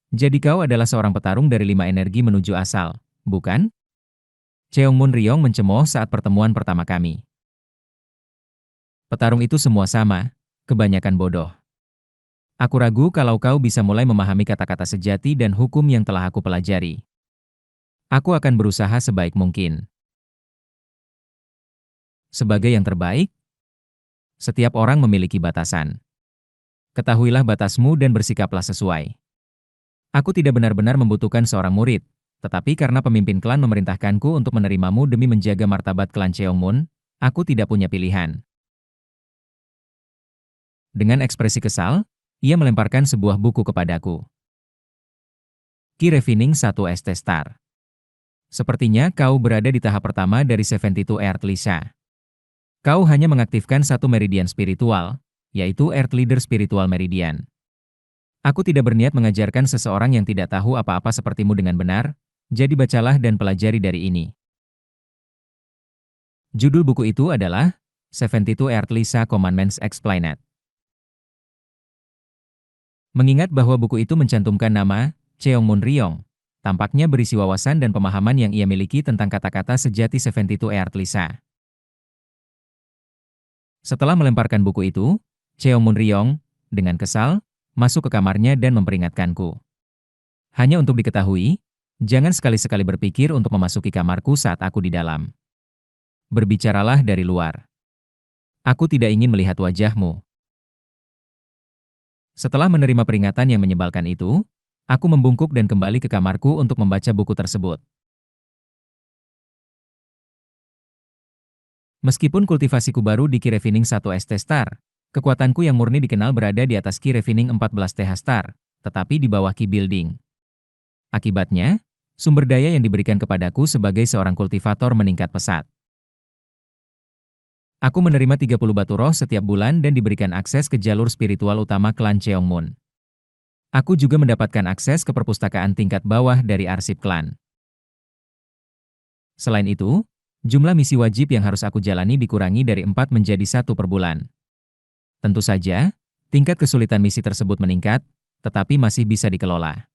Jadi kau adalah seorang petarung dari 5 energi menuju asal, bukan? Cheongmun Ryong mencemooh saat pertemuan pertama kami. Petarung itu semua sama, kebanyakan bodoh. Aku ragu kalau kau bisa mulai memahami kata-kata sejati dan hukum yang telah aku pelajari. Aku akan berusaha sebaik mungkin. Sebagai yang terbaik, setiap orang memiliki batasan. Ketahuilah batasmu dan bersikaplah sesuai. Aku tidak benar-benar membutuhkan seorang murid, tetapi karena pemimpin klan memerintahkanku untuk menerimamu demi menjaga martabat klan Cheongmun, aku tidak punya pilihan. Dengan ekspresi kesal, ia melemparkan sebuah buku kepadaku. Key Refining 1 ST Star. Sepertinya kau berada di tahap pertama dari 72 Earth Lisa. Kau hanya mengaktifkan satu meridian spiritual, yaitu Earth Leader Spiritual Meridian. Aku tidak berniat mengajarkan seseorang yang tidak tahu apa-apa sepertimu dengan benar, jadi bacalah dan pelajari dari ini. Judul buku itu adalah 72 Earth Lisa Commandments Explained. Mengingat bahwa buku itu mencantumkan nama Cheongmun Ryong, tampaknya berisi wawasan dan pemahaman yang ia miliki tentang kata-kata sejati 72 Earth Lisa. Setelah melemparkan buku itu, Cheongmun Ryong, dengan kesal, masuk ke kamarnya dan memperingatkanku. Hanya untuk diketahui, jangan sekali-sekali berpikir untuk memasuki kamarku saat aku di dalam. Berbicaralah dari luar. Aku tidak ingin melihat wajahmu. Setelah menerima peringatan yang menyebalkan itu, aku membungkuk dan kembali ke kamarku untuk membaca buku tersebut. Meskipun kultivasiku baru di Key Refining 1 ST Star, kekuatanku yang murni dikenal berada di atas Key Refining 14 TH Star, tetapi di bawah Key Building. Akibatnya, sumber daya yang diberikan kepadaku sebagai seorang kultivator meningkat pesat. Aku menerima 30 batu roh setiap bulan dan diberikan akses ke jalur spiritual utama klan Cheongmun. Aku juga mendapatkan akses ke perpustakaan tingkat bawah dari arsip klan. Selain itu, jumlah misi wajib yang harus aku jalani dikurangi dari 4 menjadi 1 per bulan. Tentu saja, tingkat kesulitan misi tersebut meningkat, tetapi masih bisa dikelola.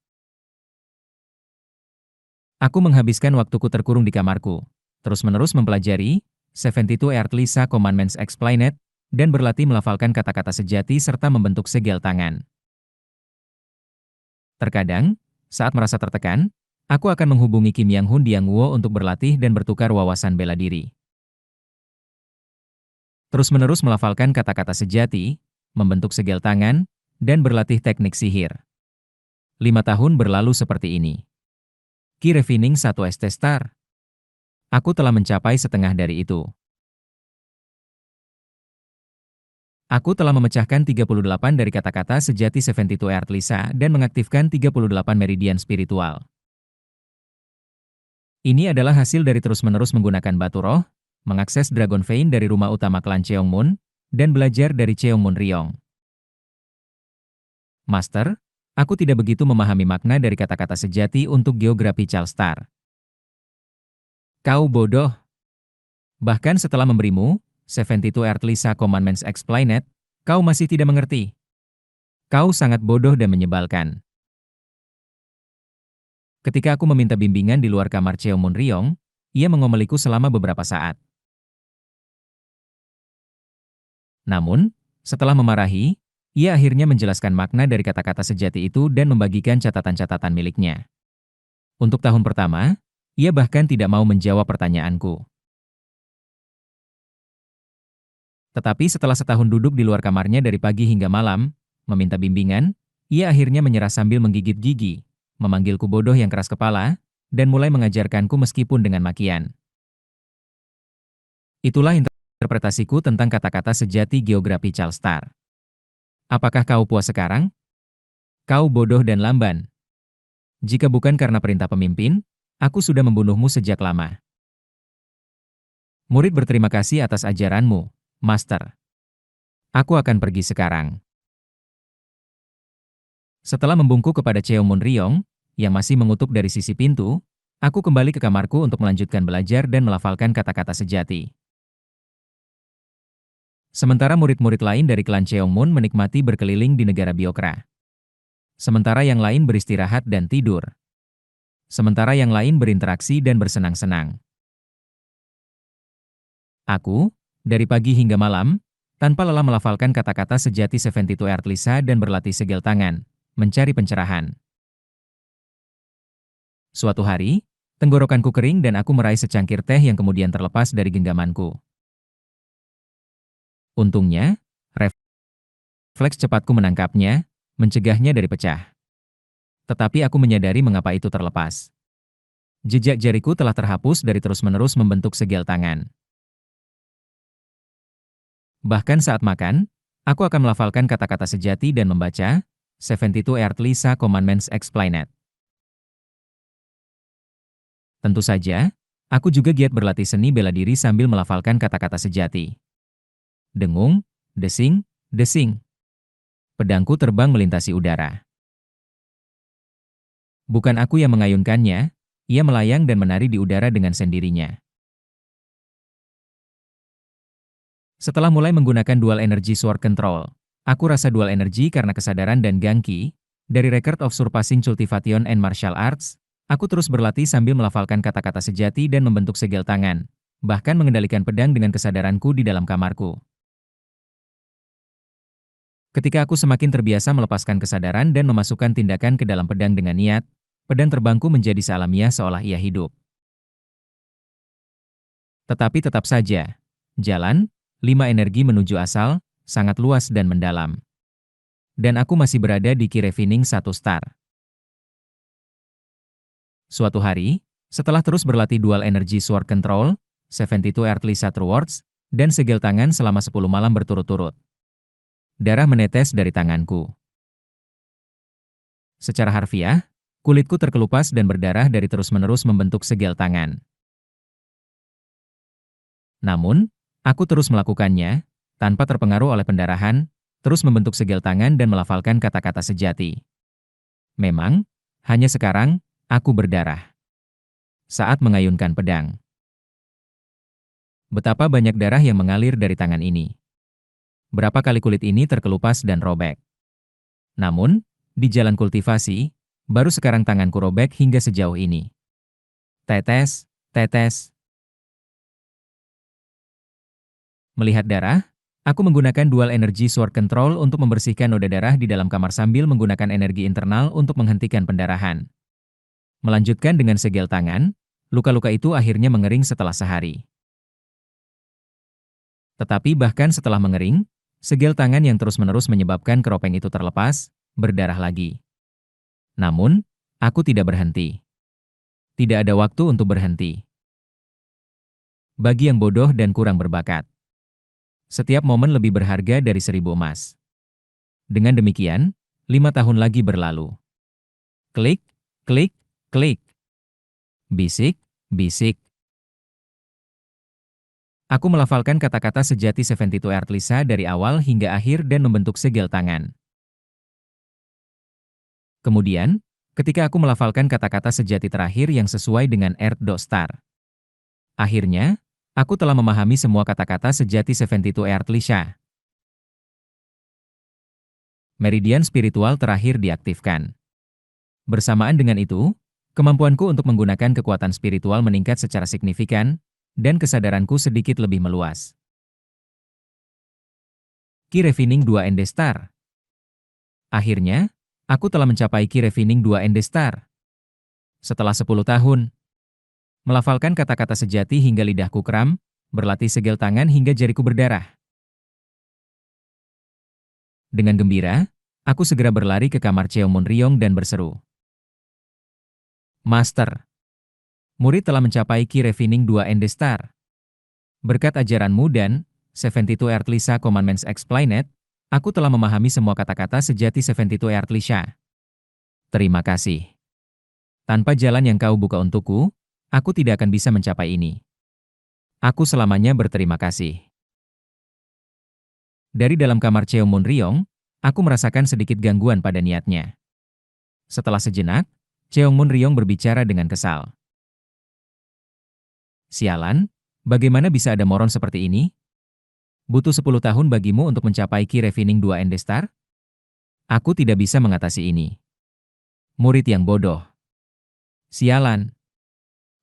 Aku menghabiskan waktuku terkurung di kamarku, terus-menerus mempelajari 72 Earth Lisa Commandments Explained, dan berlatih melafalkan kata-kata sejati serta membentuk segel tangan. Terkadang, saat merasa tertekan, aku akan menghubungi Kim Yang Hun Diangwo untuk berlatih dan bertukar wawasan bela diri. Terus-menerus melafalkan kata-kata sejati, membentuk segel tangan, dan berlatih teknik sihir. 5 tahun berlalu seperti ini. Key Refining 1 ST Star. Aku telah mencapai setengah dari itu. Aku telah memecahkan 38 dari kata-kata sejati 72 Earth Lisa dan mengaktifkan 38 meridian spiritual. Ini adalah hasil dari terus-menerus menggunakan batu roh, mengakses Dragon Vein dari rumah utama klan Cheongmun, dan belajar dari Cheongmun Ryong. Master, aku tidak begitu memahami makna dari kata-kata sejati untuk geografi Chalstar. Kau bodoh. Bahkan setelah memberimu 72 Earth Lisa Commandments Explained, kau masih tidak mengerti. Kau sangat bodoh dan menyebalkan. Ketika aku meminta bimbingan di luar kamar Cheongmun Ryong, ia mengomeliku selama beberapa saat. Namun, setelah memarahi, ia akhirnya menjelaskan makna dari kata-kata sejati itu dan membagikan catatan-catatan miliknya. Untuk tahun pertama, ia bahkan tidak mau menjawab pertanyaanku. Tetapi setelah setahun duduk di luar kamarnya dari pagi hingga malam, meminta bimbingan, ia akhirnya menyerah sambil menggigit gigi, memanggilku bodoh yang keras kepala, dan mulai mengajarkanku meskipun dengan makian. Itulah interpretasiku tentang kata-kata sejati geografi Chalstar. Apakah kau puas sekarang? Kau bodoh dan lamban. Jika bukan karena perintah pemimpin, aku sudah membunuhmu sejak lama. Murid berterima kasih atas ajaranmu, Master. Aku akan pergi sekarang. Setelah membungkuk kepada Cheongmun Ryong, yang masih mengutuk dari sisi pintu, aku kembali ke kamarku untuk melanjutkan belajar dan melafalkan kata-kata sejati. Sementara murid-murid lain dari klan Cheongmun menikmati berkeliling di negara Biokra. sementara yang lain beristirahat dan tidur. Sementara yang lain berinteraksi dan bersenang-senang. Aku, dari pagi hingga malam, tanpa lelah melafalkan kata-kata sejati 72 Earth Lisa dan berlatih segel tangan, mencari pencerahan. Suatu hari, tenggorokanku kering dan aku meraih secangkir teh yang kemudian terlepas dari genggamanku. Untungnya, refleks cepatku menangkapnya, mencegahnya dari pecah. Tetapi aku menyadari mengapa itu terlepas. Jejak jariku telah terhapus dari terus-menerus membentuk segel tangan. Bahkan saat makan, aku akan melafalkan kata-kata sejati dan membaca 72 Earth Lisa Commandments Explained. Tentu saja, aku juga giat berlatih seni bela diri sambil melafalkan kata-kata sejati. Dengung, desing, desing. Pedangku terbang melintasi udara. Bukan aku yang mengayunkannya, ia melayang dan menari di udara dengan sendirinya. Setelah mulai menggunakan dual energy sword control, aku rasa dual energy karena kesadaran dan gangki, dari Record of Surpassing Cultivation and Martial Arts, aku terus berlatih sambil melafalkan kata-kata sejati dan membentuk segel tangan, bahkan mengendalikan pedang dengan kesadaranku di dalam kamarku. Ketika aku semakin terbiasa melepaskan kesadaran dan memasukkan tindakan ke dalam pedang dengan niat, pedang terbangku menjadi sealamiah seolah ia hidup. Tetapi tetap saja, jalan, 5 energi menuju asal, sangat luas dan mendalam. Dan aku masih berada di Ki Refining 1 star. Suatu hari, setelah terus berlatih dual energy sword control, 72 Earth Lisa True Words, dan segel tangan selama 10 malam berturut-turut, darah menetes dari tanganku. Secara harfiah, kulitku terkelupas dan berdarah dari terus-menerus membentuk segel tangan. Namun, aku terus melakukannya, tanpa terpengaruh oleh pendarahan, terus membentuk segel tangan dan melafalkan kata-kata sejati. Memang, hanya sekarang, aku berdarah. Saat mengayunkan pedang. Betapa banyak darah yang mengalir dari tangan ini. Berapa kali kulit ini terkelupas dan robek. Namun, di jalan kultivasi, baru sekarang tanganku robek hingga sejauh ini. Tetes, tetes. Melihat darah, aku menggunakan dual energy sword control untuk membersihkan noda darah di dalam kamar sambil menggunakan energi internal untuk menghentikan pendarahan. Melanjutkan dengan segel tangan, luka-luka itu akhirnya mengering setelah sehari. Tetapi bahkan setelah mengering, segel tangan yang terus-menerus menyebabkan keropeng itu terlepas, berdarah lagi. Namun, aku tidak berhenti. Tidak ada waktu untuk berhenti. Bagi yang bodoh dan kurang berbakat, setiap momen lebih berharga dari 1000 emas. Dengan demikian, 5 tahun lagi berlalu. Klik, klik, klik. Bisik, bisik. Aku melafalkan kata-kata sejati 72 Earth Lisa dari awal hingga akhir dan membentuk segel tangan. Kemudian, ketika aku melafalkan kata-kata sejati terakhir yang sesuai dengan Earth Dot Star. Akhirnya, aku telah memahami semua kata-kata sejati 72 Earth Lisa. Meridian spiritual terakhir diaktifkan. Bersamaan dengan itu, kemampuanku untuk menggunakan kekuatan spiritual meningkat secara signifikan, dan kesadaranku sedikit lebih meluas. Ki Refining 2 Ende Star. Akhirnya, aku telah mencapai Ki Refining 2 Ende Star. Setelah 10 tahun, melafalkan kata-kata sejati hingga lidahku kram, berlatih segel tangan hingga jariku berdarah. Dengan gembira, aku segera berlari ke kamar Cheongmun Ryong dan berseru. Master, murid telah mencapai Ki Refining 2 Ende Star. Berkat ajaranmu dan 72 Earth Lisa Commandments Explained, aku telah memahami semua kata-kata sejati 72 Earth Lisa. Terima kasih. Tanpa jalan yang kau buka untukku, aku tidak akan bisa mencapai ini. Aku selamanya berterima kasih. Dari dalam kamar Cheongmun Ryong, aku merasakan sedikit gangguan pada niatnya. Setelah sejenak, Cheongmun Ryong berbicara dengan kesal. Sialan, bagaimana bisa ada moron seperti ini? Butuh 10 tahun bagimu untuk mencapai Ki Refining 2 Ende Star? Aku tidak bisa mengatasi ini. Murid yang bodoh. Sialan.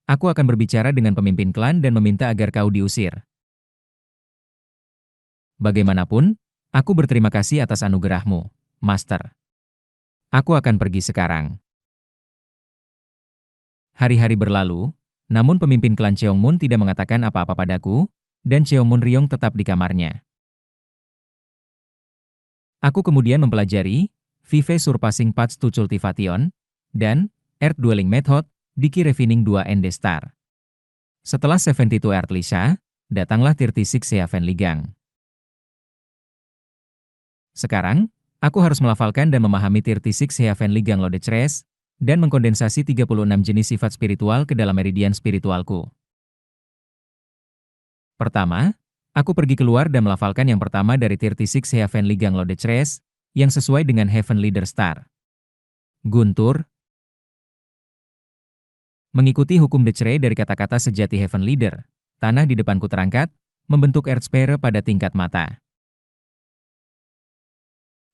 Aku akan berbicara dengan pemimpin klan dan meminta agar kau diusir. Bagaimanapun, aku berterima kasih atas anugerahmu, Master. Aku akan pergi sekarang. Hari-hari berlalu, namun pemimpin klan Cheongmun tidak mengatakan apa-apa padaku, dan Cheongmun Ryong tetap di kamarnya. Aku kemudian mempelajari Vive Surpassing Paths to Cultivation dan Earth Dwelling Method di Key Refining 2 ND Star. Setelah 72 Earth Lisa, datanglah 36 Heaven Ligang. Sekarang, aku harus melafalkan dan memahami 36 Heaven Ligang Loaded Trace dan mengkondensasi 36 jenis sifat spiritual ke dalam meridian spiritualku. Pertama, aku pergi keluar dan melafalkan yang pertama dari 36 Heaven Ligang Loaded Trace yang sesuai dengan Heaven Leader Star. Guntur. Mengikuti hukum Decree dari kata-kata sejati Heaven Leader, tanah di depanku terangkat, membentuk Earth Sphere pada tingkat mata.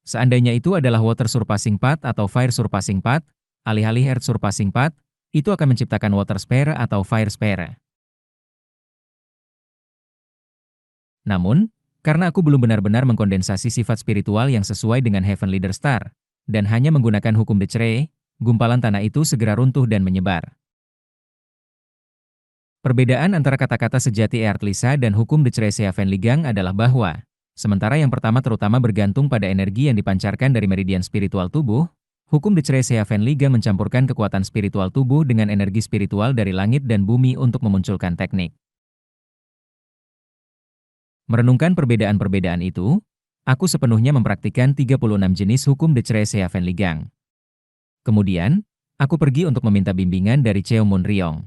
Seandainya itu adalah Water Surpassing Path atau Fire Surpassing Path, alih-alih Earth Surpassing Path, itu akan menciptakan Water Sphere atau Fire Sphere. Namun, karena aku belum benar-benar mengkondensasi sifat spiritual yang sesuai dengan Heaven Leader Star, dan hanya menggunakan hukum Decree, gumpalan tanah itu segera runtuh dan menyebar. Perbedaan antara kata-kata sejati Earth Lisa dan hukum Decree Heaven Ligang adalah bahwa, sementara yang pertama terutama bergantung pada energi yang dipancarkan dari meridian spiritual tubuh, hukum Decree Heaven Ligang mencampurkan kekuatan spiritual tubuh dengan energi spiritual dari langit dan bumi untuk memunculkan teknik. Merenungkan perbedaan-perbedaan itu, aku sepenuhnya mempraktikkan 36 jenis hukum Decree Heaven Ligang. Kemudian, aku pergi untuk meminta bimbingan dari Cheongmun Ryong.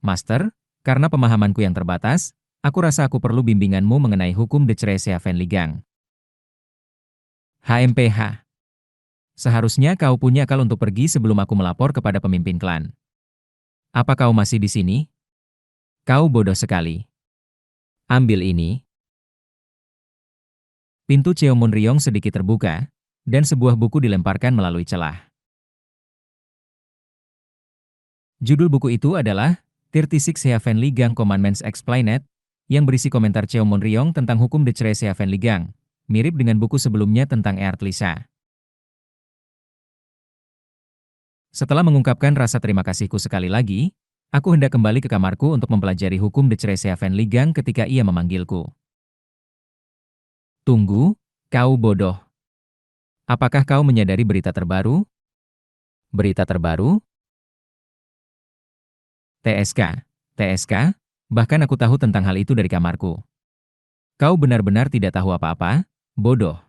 Master, karena pemahamanku yang terbatas, aku rasa aku perlu bimbinganmu mengenai hukum Decree Heaven Ligang. HMPH. Seharusnya kau punya akal untuk pergi sebelum aku melapor kepada pemimpin klan. Apa kau masih di sini? Kau bodoh sekali. Ambil ini. Pintu Cheongmun Ryong sedikit terbuka, dan sebuah buku dilemparkan melalui celah. Judul buku itu adalah 36 Heaven Ligang Commandments Explained, yang berisi komentar Cheongmun Ryong tentang hukum Decree Heaven Ligang, mirip dengan buku sebelumnya tentang Earth Lisa. Setelah mengungkapkan rasa terima kasihku sekali lagi, aku hendak kembali ke kamarku untuk mempelajari hukum Decree Heaven Ligang ketika ia memanggilku. Tunggu, kau bodoh. Apakah kau menyadari berita terbaru? Berita terbaru? TSK. TSK? Bahkan aku tahu tentang hal itu dari kamarku. Kau benar-benar tidak tahu apa-apa, bodoh.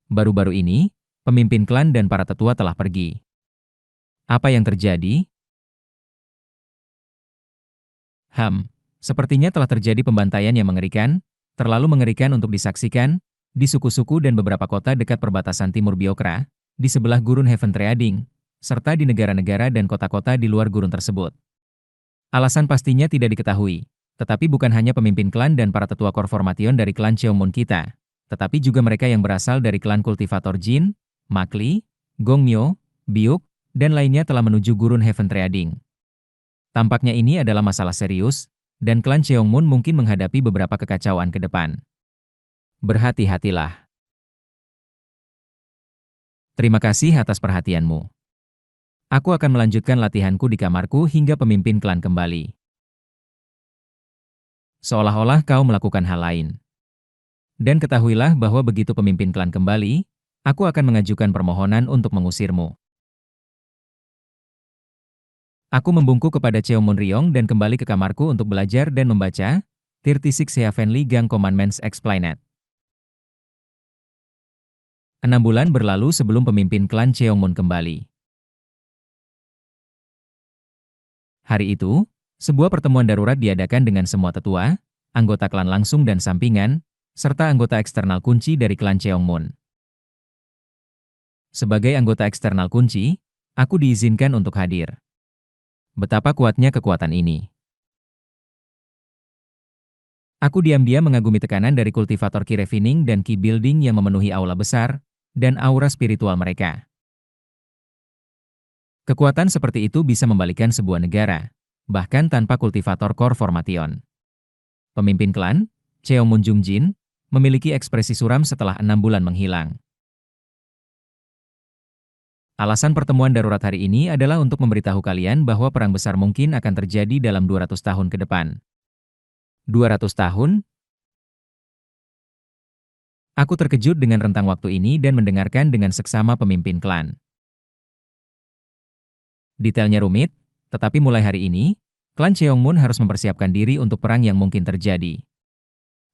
Baru-baru ini, pemimpin klan dan para tetua telah pergi. Apa yang terjadi? Sepertinya telah terjadi pembantaian yang mengerikan, terlalu mengerikan untuk disaksikan, di suku-suku dan beberapa kota dekat perbatasan timur Biokra, di sebelah gurun Heaven Trading, serta di negara-negara dan kota-kota di luar gurun tersebut. Alasan pastinya tidak diketahui, tetapi bukan hanya pemimpin klan dan para tetua Korformation dari klan Cheongmun kita, tetapi juga mereka yang berasal dari klan kultivator Jin, Makli, Gongmyo, Biuk, dan lainnya telah menuju gurun Heaven Trading. Tampaknya ini adalah masalah serius, dan klan Cheongmun mungkin menghadapi beberapa kekacauan ke depan. Berhati-hatilah. Terima kasih atas perhatianmu. Aku akan melanjutkan latihanku di kamarku hingga pemimpin klan kembali. Seolah-olah kau melakukan hal lain. Dan ketahuilah bahwa begitu pemimpin klan kembali, aku akan mengajukan permohonan untuk mengusirmu. Aku membungkuk kepada Cheongmun Ryong dan kembali ke kamarku untuk belajar dan membaca 36 Heaven Ligang Commandments Explained. 6 bulan berlalu sebelum pemimpin klan Cheongmun kembali. Hari itu, sebuah pertemuan darurat diadakan dengan semua tetua, anggota klan langsung dan sampingan, serta anggota eksternal kunci dari klan Cheongmun. Sebagai anggota eksternal kunci, aku diizinkan untuk hadir. Betapa kuatnya kekuatan ini. Aku diam-diam mengagumi tekanan dari kultivator Key Refining dan Key Building yang memenuhi aula besar, dan aura spiritual mereka. Kekuatan seperti itu bisa membalikan sebuah negara, bahkan tanpa kultivator core formation. Pemimpin klan, Cheongmun Jungjin, memiliki ekspresi suram setelah 6 bulan menghilang. Alasan pertemuan darurat hari ini adalah untuk memberitahu kalian bahwa perang besar mungkin akan terjadi dalam 200 tahun ke depan. 200 tahun? Aku terkejut dengan rentang waktu ini dan mendengarkan dengan seksama pemimpin klan. Detailnya rumit, tetapi mulai hari ini, klan Cheongmun harus mempersiapkan diri untuk perang yang mungkin terjadi.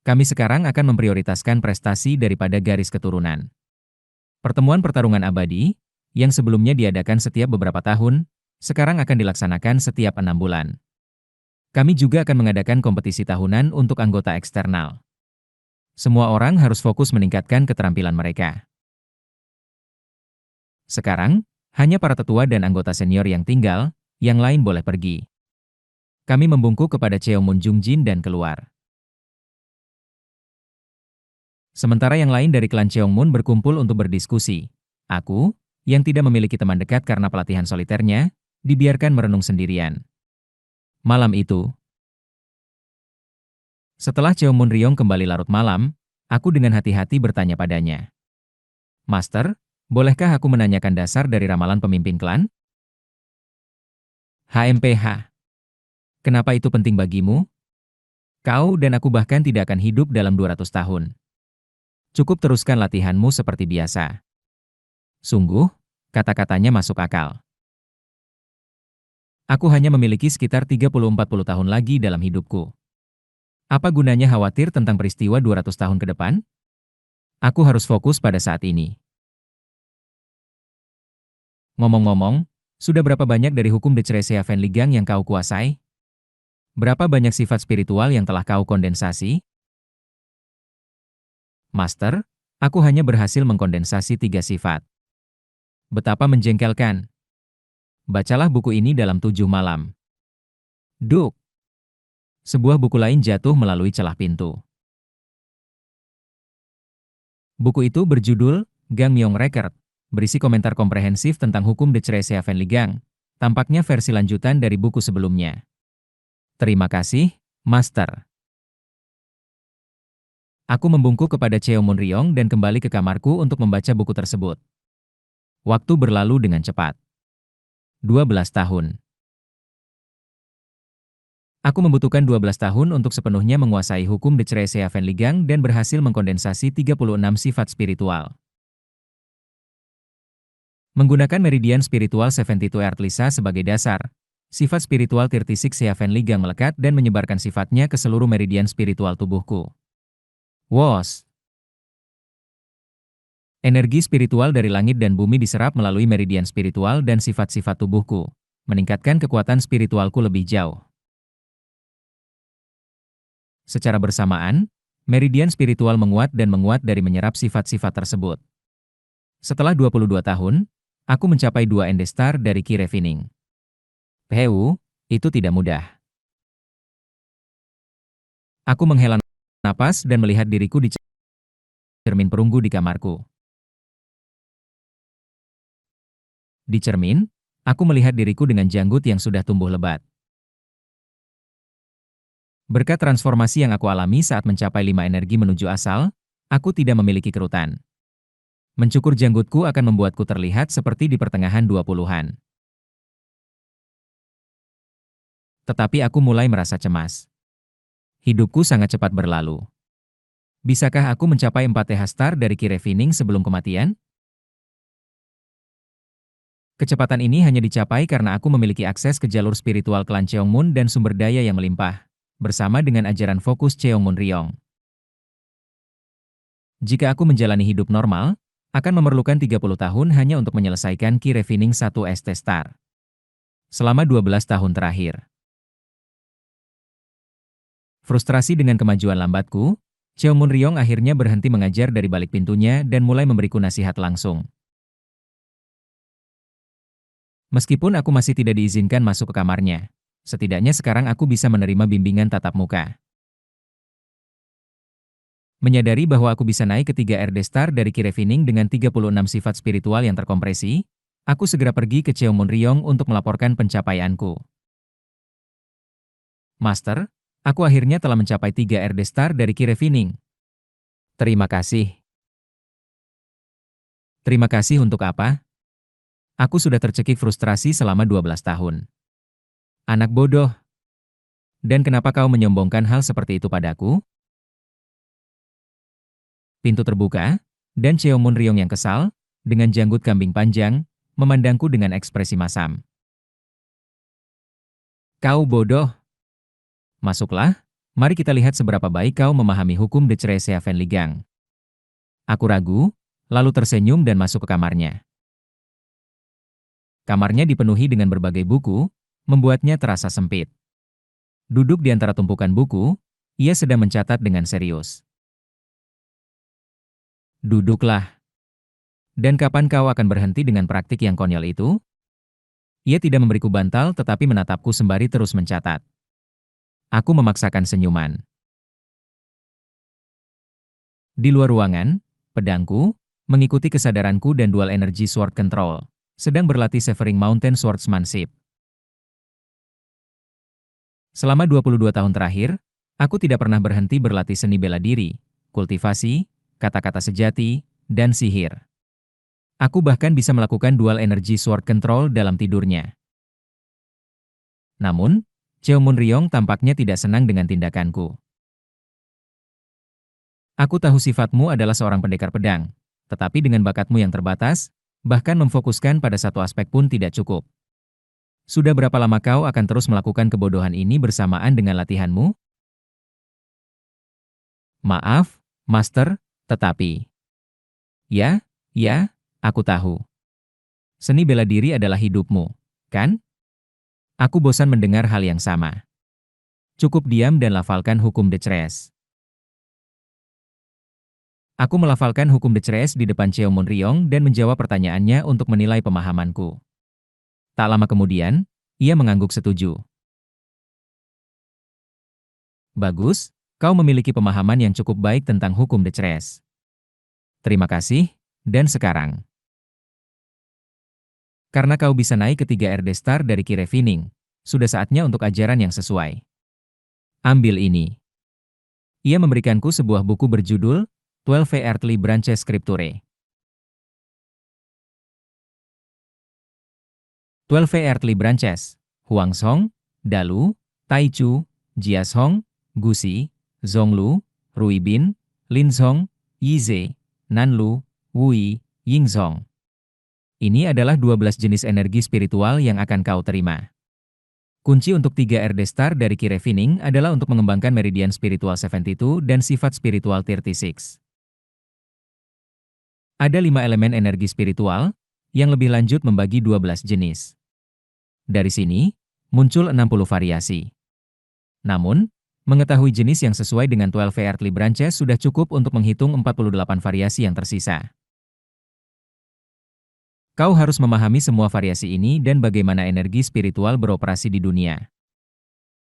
Kami sekarang akan memprioritaskan prestasi daripada garis keturunan. Pertemuan pertarungan abadi, yang sebelumnya diadakan setiap beberapa tahun, sekarang akan dilaksanakan setiap 6 bulan. Kami juga akan mengadakan kompetisi tahunan untuk anggota eksternal. Semua orang harus fokus meningkatkan keterampilan mereka. Sekarang, hanya para tetua dan anggota senior yang tinggal, yang lain boleh pergi. Kami membungkuk kepada Cheongmun Jungjin dan keluar. Sementara yang lain dari klan Cheongmun berkumpul untuk berdiskusi. Aku, yang tidak memiliki teman dekat karena pelatihan soliternya, dibiarkan merenung sendirian. Malam itu, setelah Cheongmun Ryong kembali larut malam, aku dengan hati-hati bertanya padanya. Master, bolehkah aku menanyakan dasar dari ramalan pemimpin klan? HMPH. Kenapa itu penting bagimu? Kau dan aku bahkan tidak akan hidup dalam 200 tahun. Cukup teruskan latihanmu seperti biasa. Sungguh, kata-katanya masuk akal. Aku hanya memiliki sekitar 30-40 tahun lagi dalam hidupku. Apa gunanya khawatir tentang peristiwa 200 tahun ke depan? Aku harus fokus pada saat ini. Ngomong-ngomong, sudah berapa banyak dari hukum De Chresia Fen Ligang yang kau kuasai? Berapa banyak sifat spiritual yang telah kau kondensasi? Master, aku hanya berhasil mengkondensasi 3 sifat. Betapa menjengkelkan. Bacalah buku ini dalam 7 malam. Duk. Sebuah buku lain jatuh melalui celah pintu. Buku itu berjudul Gang Myong Record, berisi komentar komprehensif tentang hukum De Chresia Fen Ligang, tampaknya versi lanjutan dari buku sebelumnya. Terima kasih, Master. Aku membungkuk kepada Cheongmun Ryong dan kembali ke kamarku untuk membaca buku tersebut. Waktu berlalu dengan cepat. 12 tahun. Aku membutuhkan 12 tahun untuk sepenuhnya menguasai hukum De Chresia Fen Ligang dan berhasil mengkondensasi 36 sifat spiritual. Menggunakan meridian spiritual 72 Earth Lisa sebagai dasar, sifat spiritual 36 Fen Ligang melekat dan menyebarkan sifatnya ke seluruh meridian spiritual tubuhku. Wos! Energi spiritual dari langit dan bumi diserap melalui meridian spiritual dan sifat-sifat tubuhku, meningkatkan kekuatan spiritualku lebih jauh. Secara bersamaan, meridian spiritual menguat dan menguat dari menyerap sifat-sifat tersebut. Setelah 22 tahun, aku mencapai 2 endestar dari Ki Refining. Heu, itu tidak mudah. Aku menghela napas dan melihat diriku di cermin perunggu di kamarku. Di cermin, aku melihat diriku dengan janggut yang sudah tumbuh lebat. Berkat transformasi yang aku alami saat mencapai 5 energi menuju asal, aku tidak memiliki kerutan. Mencukur janggutku akan membuatku terlihat seperti di pertengahan 20-an. Tetapi aku mulai merasa cemas. Hidupku sangat cepat berlalu. Bisakah aku mencapai 4 TH star dari Ki Refining sebelum kematian? Kecepatan ini hanya dicapai karena aku memiliki akses ke jalur spiritual klan Cheongmun dan sumber daya yang melimpah, bersama dengan ajaran fokus Cheongmun Ryong. Jika aku menjalani hidup normal, akan memerlukan 30 tahun hanya untuk menyelesaikan Ki Refining 1 ST Star. Selama 12 tahun terakhir. Frustrasi dengan kemajuan lambatku, Cheongmun Ryong akhirnya berhenti mengajar dari balik pintunya dan mulai memberiku nasihat langsung. Meskipun aku masih tidak diizinkan masuk ke kamarnya, setidaknya sekarang aku bisa menerima bimbingan tatap muka. Menyadari bahwa aku bisa naik ke 3 RD Star dari Ki Refining dengan 36 sifat spiritual yang terkompresi, aku segera pergi ke Cheomon Ryong untuk melaporkan pencapaianku. Master, aku akhirnya telah mencapai 3 RD Star dari Ki Refining. Terima kasih. Terima kasih untuk apa? Aku sudah tercekik frustrasi selama 12 tahun. Anak bodoh. Dan kenapa kau menyombongkan hal seperti itu padaku? Pintu terbuka, dan Cheomon Ryong yang kesal, dengan janggut kambing panjang, memandangku dengan ekspresi masam. Kau bodoh. Masuklah, mari kita lihat seberapa baik kau memahami hukum de Ceresia Van Ligang. Aku ragu, lalu tersenyum dan masuk ke kamarnya. Kamarnya dipenuhi dengan berbagai buku, membuatnya terasa sempit. Duduk di antara tumpukan buku, ia sedang mencatat dengan serius. Duduklah. Dan kapan kau akan berhenti dengan praktik yang konyol itu? Ia tidak memberiku bantal tetapi menatapku sembari terus mencatat. Aku memaksakan senyuman. Di luar ruangan, pedangku, mengikuti kesadaranku dan dual energy sword control, sedang berlatih Severing Mountain Swordsmanship. Selama 22 tahun terakhir, aku tidak pernah berhenti berlatih seni bela diri, kultivasi, kata-kata sejati, dan sihir. Aku bahkan bisa melakukan dual energy sword control dalam tidurnya. Namun, Cheomon Ryong tampaknya tidak senang dengan tindakanku. Aku tahu sifatmu adalah seorang pendekar pedang, tetapi dengan bakatmu yang terbatas, bahkan memfokuskan pada satu aspek pun tidak cukup. Sudah berapa lama kau akan terus melakukan kebodohan ini bersamaan dengan latihanmu? Maaf, Master, tetapi... Ya, aku tahu. Seni bela diri adalah hidupmu, kan? Aku bosan mendengar hal yang sama. Cukup diam dan lafalkan hukum de Ceres. Aku melafalkan hukum de Ceres di depan Cheomon Ryong dan menjawab pertanyaannya untuk menilai pemahamanku. Tak lama kemudian, ia mengangguk setuju. Bagus, kau memiliki pemahaman yang cukup baik tentang hukum de Ceres. Terima kasih, dan sekarang. Karena kau bisa naik ke 3 RD Star dari Ki Refining, sudah saatnya untuk ajaran yang sesuai. Ambil ini. Ia memberikanku sebuah buku berjudul 12 Earthly Branches Scripture. 12 Earthly Branches, Huangsong, Dalu, Taichu, Jiashong, Gusi, Zhonglu, Ruibin, Linzong, Yize, Nanlu, Wui, Yingzong. Ini adalah 12 jenis energi spiritual yang akan kau terima. Kunci untuk 3 RD Star dari Ki Refining adalah untuk mengembangkan meridian spiritual 72 dan sifat spiritual 36. Ada 5 elemen energi spiritual, yang lebih lanjut membagi 12 jenis. Dari sini, muncul 60 variasi. Namun, mengetahui jenis yang sesuai dengan 12 Earthly Branches sudah cukup untuk menghitung 48 variasi yang tersisa. Kau harus memahami semua variasi ini dan bagaimana energi spiritual beroperasi di dunia.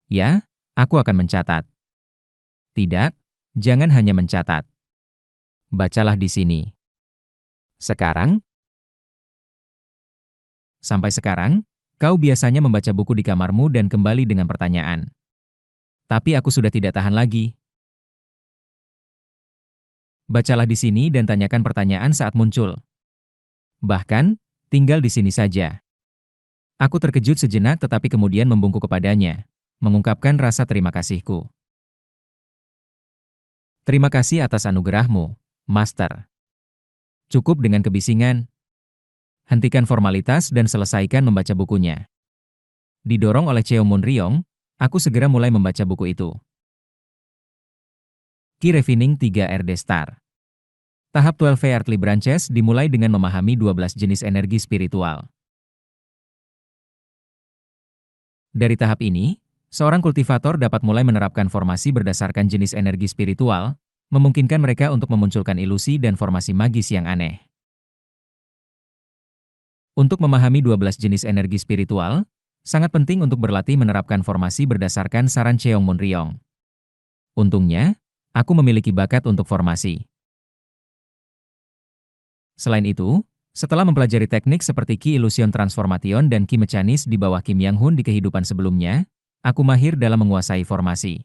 Ya, aku akan mencatat. Tidak, jangan hanya mencatat. Bacalah di sini. Sekarang? Sampai sekarang, kau biasanya membaca buku di kamarmu dan kembali dengan pertanyaan. Tapi aku sudah tidak tahan lagi. Bacalah di sini dan tanyakan pertanyaan saat muncul. Bahkan, tinggal di sini saja. Aku terkejut sejenak tetapi kemudian membungkuk kepadanya, mengungkapkan rasa terima kasihku. Terima kasih atas anugerahmu, Master. Cukup dengan kebisingan. Hentikan formalitas dan selesaikan membaca bukunya. Didorong oleh Cheomon Ryong, aku segera mulai membaca buku itu. Ki Refining 3 RD Star. Tahap 12 Earthly Branches dimulai dengan memahami 12 jenis energi spiritual. Dari tahap ini, seorang kultivator dapat mulai menerapkan formasi berdasarkan jenis energi spiritual, memungkinkan mereka untuk memunculkan ilusi dan formasi magis yang aneh. Untuk memahami 12 jenis energi spiritual, sangat penting untuk berlatih menerapkan formasi berdasarkan saran Cheomon Ryong. Untungnya, Aku memiliki bakat untuk formasi. Selain itu, setelah mempelajari teknik seperti Ki Illusion Transformation dan Ki Mechanics di bawah Kim Yang Hun di kehidupan sebelumnya, aku mahir dalam menguasai formasi.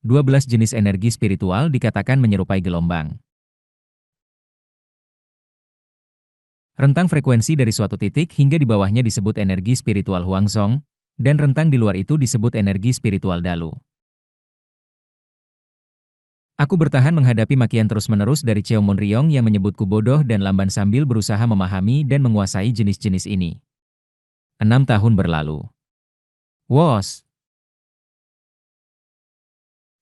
12 jenis energi spiritual dikatakan menyerupai gelombang. Rentang frekuensi dari suatu titik hingga di bawahnya disebut energi spiritual Huangzong, dan rentang di luar itu disebut energi spiritual Dalu. Aku bertahan menghadapi makian terus-menerus dari Cheo Munryong yang menyebutku bodoh dan lamban sambil berusaha memahami dan menguasai jenis-jenis ini. 6 tahun berlalu. Wos!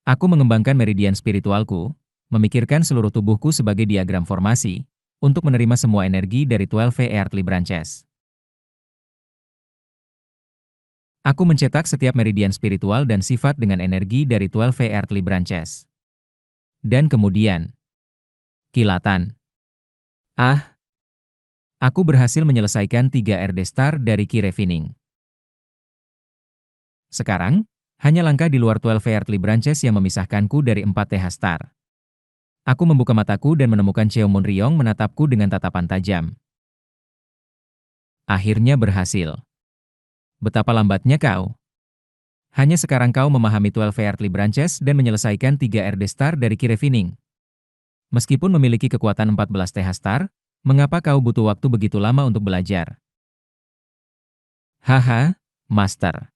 Aku mengembangkan meridian spiritualku, memikirkan seluruh tubuhku sebagai diagram formasi, untuk menerima semua energi dari 12 Earthly Branches. Aku mencetak setiap meridian spiritual dan sifat dengan energi dari 12 Earthly Branches. Dan kemudian, kilatan. Ah, aku berhasil menyelesaikan 3 RD Star dari Ki Refining. Sekarang, hanya langkah di luar 12 Earthly Branches yang memisahkanku dari 4 TH Star. Aku membuka mataku dan menemukan Cheo Munryong menatapku dengan tatapan tajam. Akhirnya berhasil. Betapa lambatnya kau. Hanya sekarang kau memahami 12 Earthly Branches dan menyelesaikan 3 RD Star dari Ki Refining. Meskipun memiliki kekuatan 14 TH Star, mengapa kau butuh waktu begitu lama untuk belajar? Haha, Master.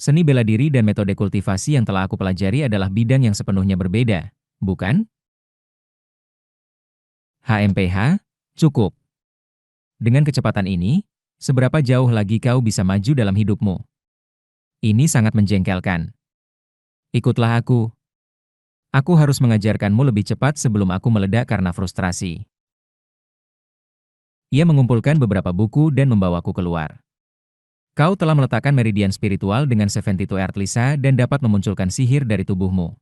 Seni bela diri dan metode kultivasi yang telah aku pelajari adalah bidang yang sepenuhnya berbeda, bukan? HMPH, cukup. Dengan kecepatan ini, seberapa jauh lagi kau bisa maju dalam hidupmu? Ini sangat menjengkelkan. Ikutlah aku. Aku harus mengajarkanmu lebih cepat sebelum aku meledak karena frustrasi. Ia mengumpulkan beberapa buku dan membawaku keluar. Kau telah meletakkan meridian spiritual dengan 72 Earthlisa dan dapat memunculkan sihir dari tubuhmu.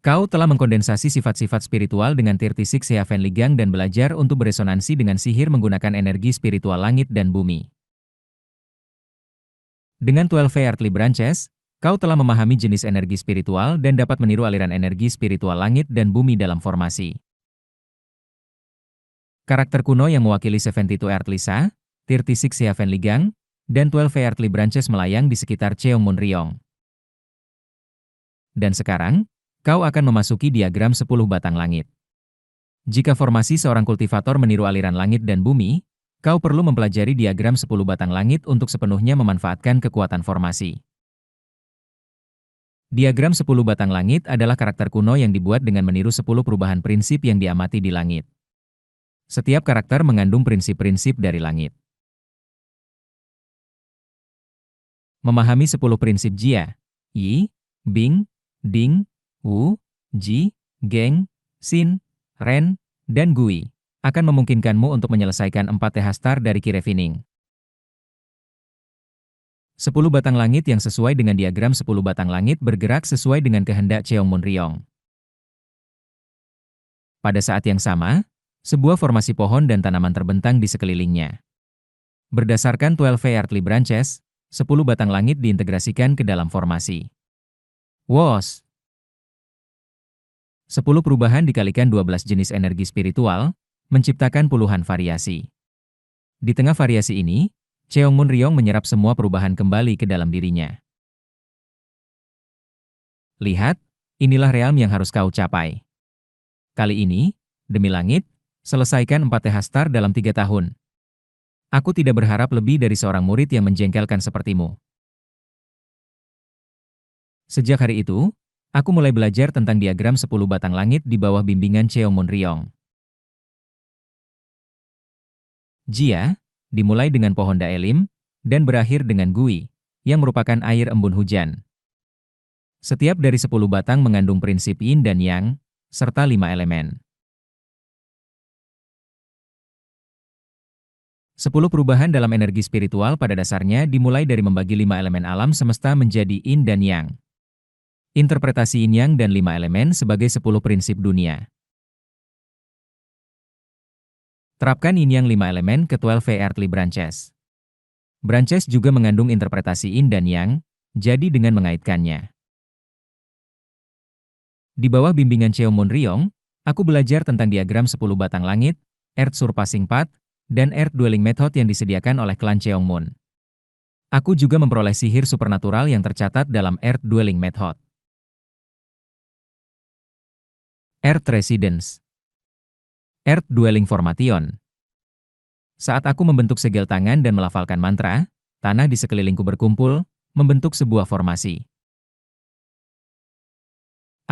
Kau telah mengkondensasi sifat-sifat spiritual dengan 36 Heaven Ligang dan belajar untuk beresonansi dengan sihir menggunakan energi spiritual langit dan bumi. Dengan 12 Earthly Branches, kau telah memahami jenis energi spiritual dan dapat meniru aliran energi spiritual langit dan bumi dalam formasi. Karakter kuno yang mewakili 72 Earthlisa, 36 Heaven Ligang, dan 12 Earthly Branches melayang di sekitar Cheo Munryong. Dan sekarang, kau akan memasuki diagram 10 batang langit. Jika formasi seorang kultivator meniru aliran langit dan bumi, kau perlu mempelajari diagram 10 batang langit untuk sepenuhnya memanfaatkan kekuatan formasi. Diagram 10 batang langit adalah karakter kuno yang dibuat dengan meniru 10 perubahan prinsip yang diamati di langit. Setiap karakter mengandung prinsip-prinsip dari langit. Memahami 10 prinsip Jia, Yi, Bing, Ding, Wu, Ji, Geng, Xin, Ren, dan Gui akan memungkinkanmu untuk menyelesaikan 4 TH Star dari Ki Refining. 10 batang langit yang sesuai dengan diagram 10 batang langit bergerak sesuai dengan kehendak Cheo Munryong. Pada saat yang sama, sebuah formasi pohon dan tanaman terbentang di sekelilingnya. Berdasarkan 12 Earthly Branches, 10 batang langit diintegrasikan ke dalam formasi. Wos! 10 perubahan dikalikan 12 jenis energi spiritual, menciptakan puluhan variasi. Di tengah variasi ini, Cheo Munryong menyerap semua perubahan kembali ke dalam dirinya. Lihat, inilah realm yang harus kau capai. Kali ini, demi langit, selesaikan 4 TH Star dalam 3 tahun. Aku tidak berharap lebih dari seorang murid yang menjengkelkan sepertimu. Sejak hari itu, aku mulai belajar tentang diagram 10 batang langit di bawah bimbingan Cheo Munryong. Jia dimulai dengan pohon daelim, dan berakhir dengan gui, yang merupakan air embun hujan. Setiap dari 10 batang mengandung prinsip yin dan yang, serta 5 elemen. 10 perubahan dalam energi spiritual pada dasarnya dimulai dari membagi 5 elemen alam semesta menjadi yin dan yang. Interpretasi yin yang dan 5 elemen sebagai 10 prinsip dunia. Terapkan yin yang 5 elemen ke 12 Earthly Branches. Branches juga mengandung interpretasi yin dan yang, Jadi dengan mengaitkannya. Di bawah bimbingan Cheongmun Ryong, aku belajar tentang diagram 10 batang langit, Earth Surpassing Path, dan Earth Dwelling Method yang disediakan oleh klan Cheongmun. Aku juga memperoleh sihir supernatural yang tercatat dalam Earth Dwelling Method. Earth Residence. Earth Dwelling Formation. Saat aku membentuk segel tangan dan melafalkan mantra, tanah di sekelilingku berkumpul, membentuk sebuah formasi.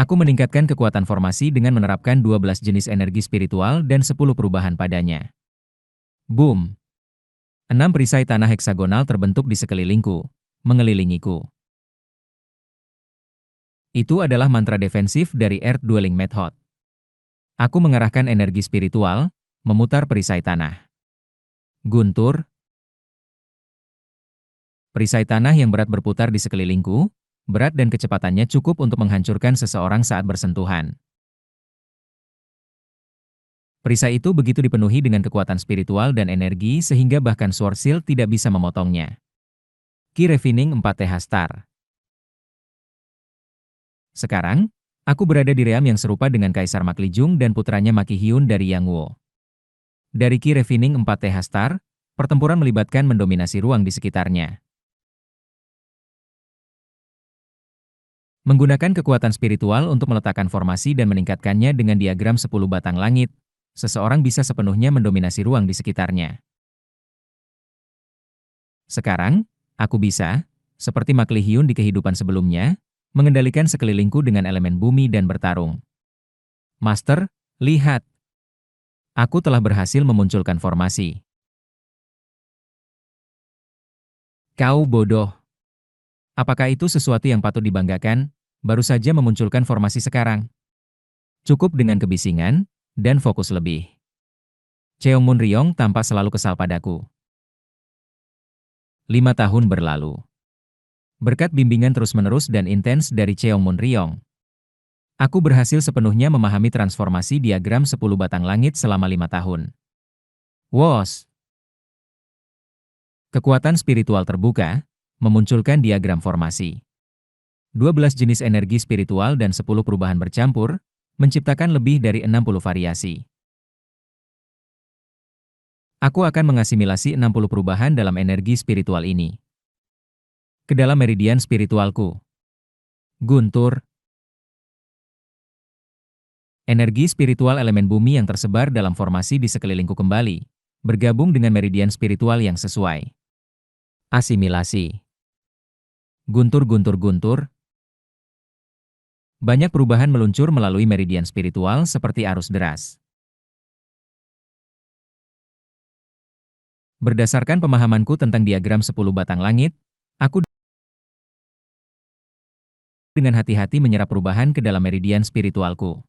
Aku meningkatkan kekuatan formasi dengan menerapkan 12 jenis energi spiritual dan 10 perubahan padanya. Boom! 6 perisai tanah heksagonal terbentuk di sekelilingku, mengelilingiku. Itu adalah mantra defensif dari Earth Dwelling Method. Aku mengarahkan energi spiritual, memutar perisai tanah. Guntur. Perisai tanah yang berat berputar di sekelilingku, berat dan kecepatannya cukup untuk menghancurkan seseorang saat bersentuhan. Perisai itu begitu dipenuhi dengan kekuatan spiritual dan energi sehingga bahkan Sword Shield tidak bisa memotongnya. Ki Refining 4TH Star. Sekarang, aku berada di ream yang serupa dengan Kaisar Maklijung dan putranya Maki Hyun dari Yangwo. Dari Ki Refining 4TH Star, pertempuran melibatkan mendominasi ruang di sekitarnya. Menggunakan kekuatan spiritual untuk meletakkan formasi dan meningkatkannya dengan diagram 10 batang langit, seseorang bisa sepenuhnya mendominasi ruang di sekitarnya. Sekarang, aku bisa, seperti Makli Hyun di kehidupan sebelumnya, mengendalikan sekelilingku dengan elemen bumi dan bertarung. Master, lihat. Aku telah berhasil memunculkan formasi. Kau bodoh. Apakah itu sesuatu yang patut dibanggakan? Baru saja memunculkan formasi sekarang. Cukup dengan kebisingan, dan fokus lebih. Cheongmun Ryong tampak selalu kesal padaku. 5 tahun berlalu. Berkat bimbingan terus-menerus dan intens dari Cheongmun Ryong, aku berhasil sepenuhnya memahami transformasi diagram 10 batang langit selama 5 tahun. Wos! Kekuatan spiritual terbuka, memunculkan diagram formasi. 12 jenis energi spiritual dan 10 perubahan bercampur, menciptakan lebih dari 60 variasi. Aku akan mengasimilasi 60 perubahan dalam energi spiritual ini. Ke dalam meridian spiritualku. Guntur. Energi spiritual elemen bumi yang tersebar dalam formasi di sekelilingku kembali, bergabung dengan meridian spiritual yang sesuai. Asimilasi. Guntur-guntur-guntur. Banyak perubahan meluncur melalui meridian spiritual seperti arus deras. Berdasarkan pemahamanku tentang diagram 10 batang langit, aku dengan hati-hati menyerap perubahan ke dalam meridian spiritualku.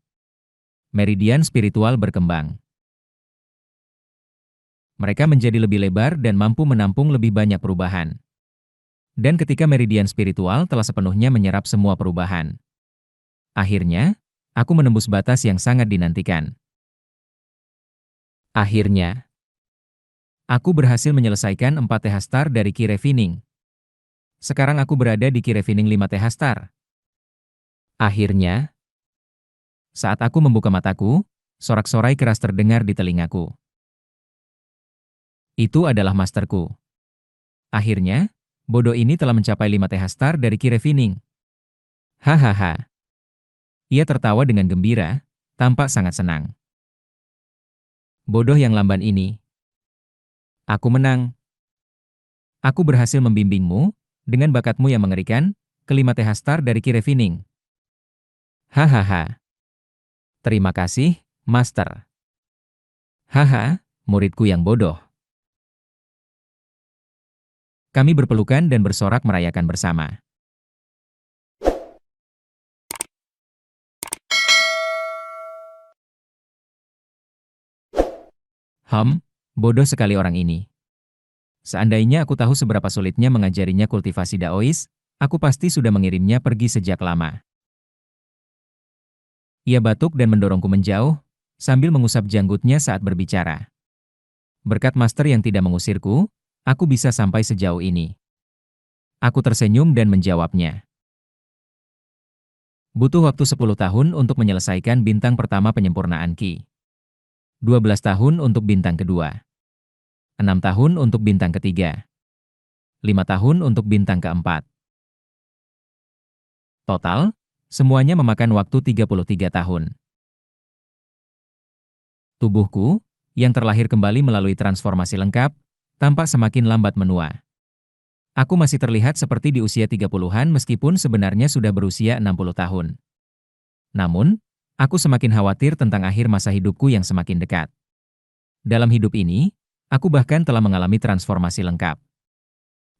Meridian spiritual berkembang. Mereka menjadi lebih lebar dan mampu menampung lebih banyak perubahan. Dan ketika meridian spiritual telah sepenuhnya menyerap semua perubahan, akhirnya, aku menembus batas yang sangat dinantikan. Akhirnya, aku berhasil menyelesaikan 4 TH Star dari Ki Refining. Sekarang aku berada di Ki Refining 5 TH Star. Akhirnya, saat aku membuka mataku, sorak-sorai keras terdengar di telingaku. Itu adalah masterku. Akhirnya, bodoh ini telah mencapai 5 TH Star dari Ki Refining. Hahaha. Ia tertawa dengan gembira, tampak sangat senang. Bodoh yang lamban ini. Aku menang. Aku berhasil membimbingmu, dengan bakatmu yang mengerikan, ke 5 TH Star dari Ki Refining. Hahaha. Terima kasih, Master. Haha, muridku yang bodoh. Kami berpelukan dan bersorak merayakan bersama. Bodoh sekali orang ini. Seandainya aku tahu seberapa sulitnya mengajarinya kultivasi Daois, aku pasti sudah mengirimnya pergi sejak lama. Ia batuk dan mendorongku menjauh, sambil mengusap janggutnya saat berbicara. Berkat master yang tidak mengusirku, aku bisa sampai sejauh ini. Aku tersenyum dan menjawabnya. Butuh waktu 10 tahun untuk menyelesaikan bintang pertama penyempurnaan Ki. 12 tahun untuk bintang kedua. 6 tahun untuk bintang ketiga. 5 tahun untuk bintang keempat. Total, semuanya memakan waktu 33 tahun. Tubuhku, yang terlahir kembali melalui transformasi lengkap, tampak semakin lambat menua. Aku masih terlihat seperti di usia 30-an meskipun sebenarnya sudah berusia 60 tahun. Namun, aku semakin khawatir tentang akhir masa hidupku yang semakin dekat. Dalam hidup ini, aku bahkan telah mengalami transformasi lengkap.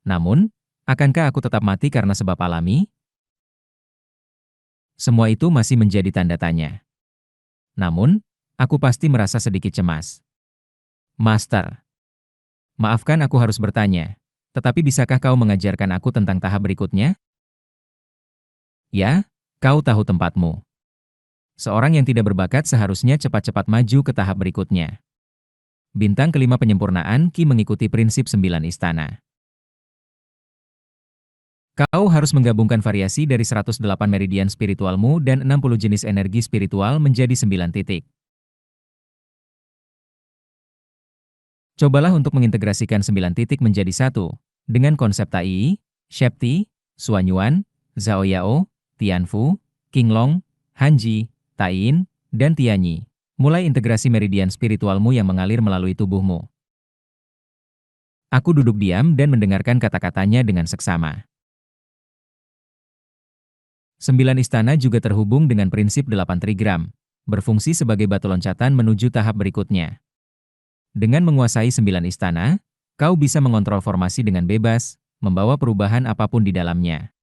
Namun, akankah aku tetap mati karena sebab alami? Semua itu masih menjadi tanda tanya. Namun, aku pasti merasa sedikit cemas. Master, maafkan aku harus bertanya, tetapi bisakah kau mengajarkan aku tentang tahap berikutnya? Ya, kau tahu tempatmu. Seorang yang tidak berbakat seharusnya cepat-cepat maju ke tahap berikutnya. Bintang kelima penyempurnaan Ki mengikuti prinsip 9 istana. Kau harus menggabungkan variasi dari 108 meridian spiritualmu dan 60 jenis energi spiritual menjadi 9 titik. Cobalah untuk mengintegrasikan 9 titik menjadi satu, dengan konsep Tai, Shepti, Suanyuan, Zhaoyao, Tianfu, Qinglong, Hanji, Taiyin, dan Tianyi. Mulai integrasi meridian spiritualmu yang mengalir melalui tubuhmu. Aku duduk diam dan mendengarkan kata-katanya dengan seksama. 9 istana juga terhubung dengan prinsip 8 trigram, berfungsi sebagai batu loncatan menuju tahap berikutnya. Dengan menguasai 9 istana, kau bisa mengontrol formasi dengan bebas, membawa perubahan apapun di dalamnya.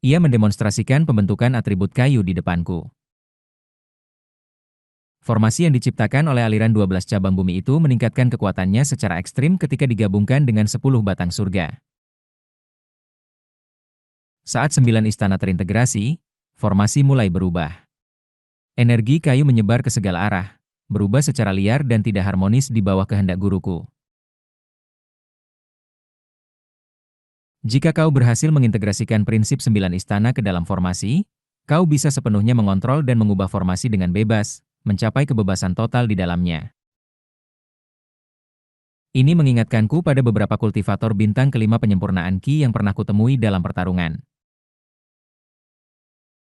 Ia mendemonstrasikan pembentukan atribut kayu di depanku. Formasi yang diciptakan oleh aliran 12 cabang bumi itu meningkatkan kekuatannya secara ekstrim ketika digabungkan dengan 10 batang surga. Saat 9 istana terintegrasi, formasi mulai berubah. Energi kayu menyebar ke segala arah, berubah secara liar dan tidak harmonis di bawah kehendak guruku. Jika kau berhasil mengintegrasikan prinsip 9 istana ke dalam formasi, kau bisa sepenuhnya mengontrol dan mengubah formasi dengan bebas, mencapai kebebasan total di dalamnya. Ini mengingatkanku pada beberapa kultivator bintang kelima penyempurnaan Ki yang pernah kutemui dalam pertarungan.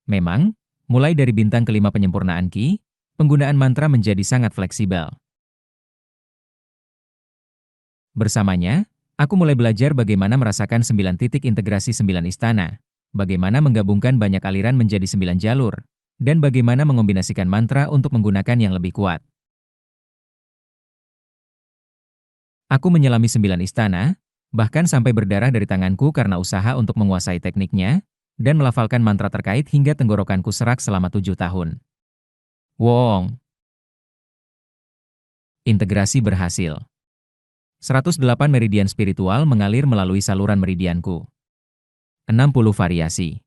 Memang, mulai dari bintang kelima penyempurnaan Ki, penggunaan mantra menjadi sangat fleksibel. Bersamanya, aku mulai belajar bagaimana merasakan 9 titik integrasi 9 istana, bagaimana menggabungkan banyak aliran menjadi 9 jalur, dan bagaimana mengombinasikan mantra untuk menggunakan yang lebih kuat. Aku menyelami 9 istana, bahkan sampai berdarah dari tanganku karena usaha untuk menguasai tekniknya, dan melafalkan mantra terkait hingga tenggorokanku serak selama 7 tahun. Wong! Integrasi berhasil. 108 meridian spiritual mengalir melalui saluran meridianku. 60 variasi.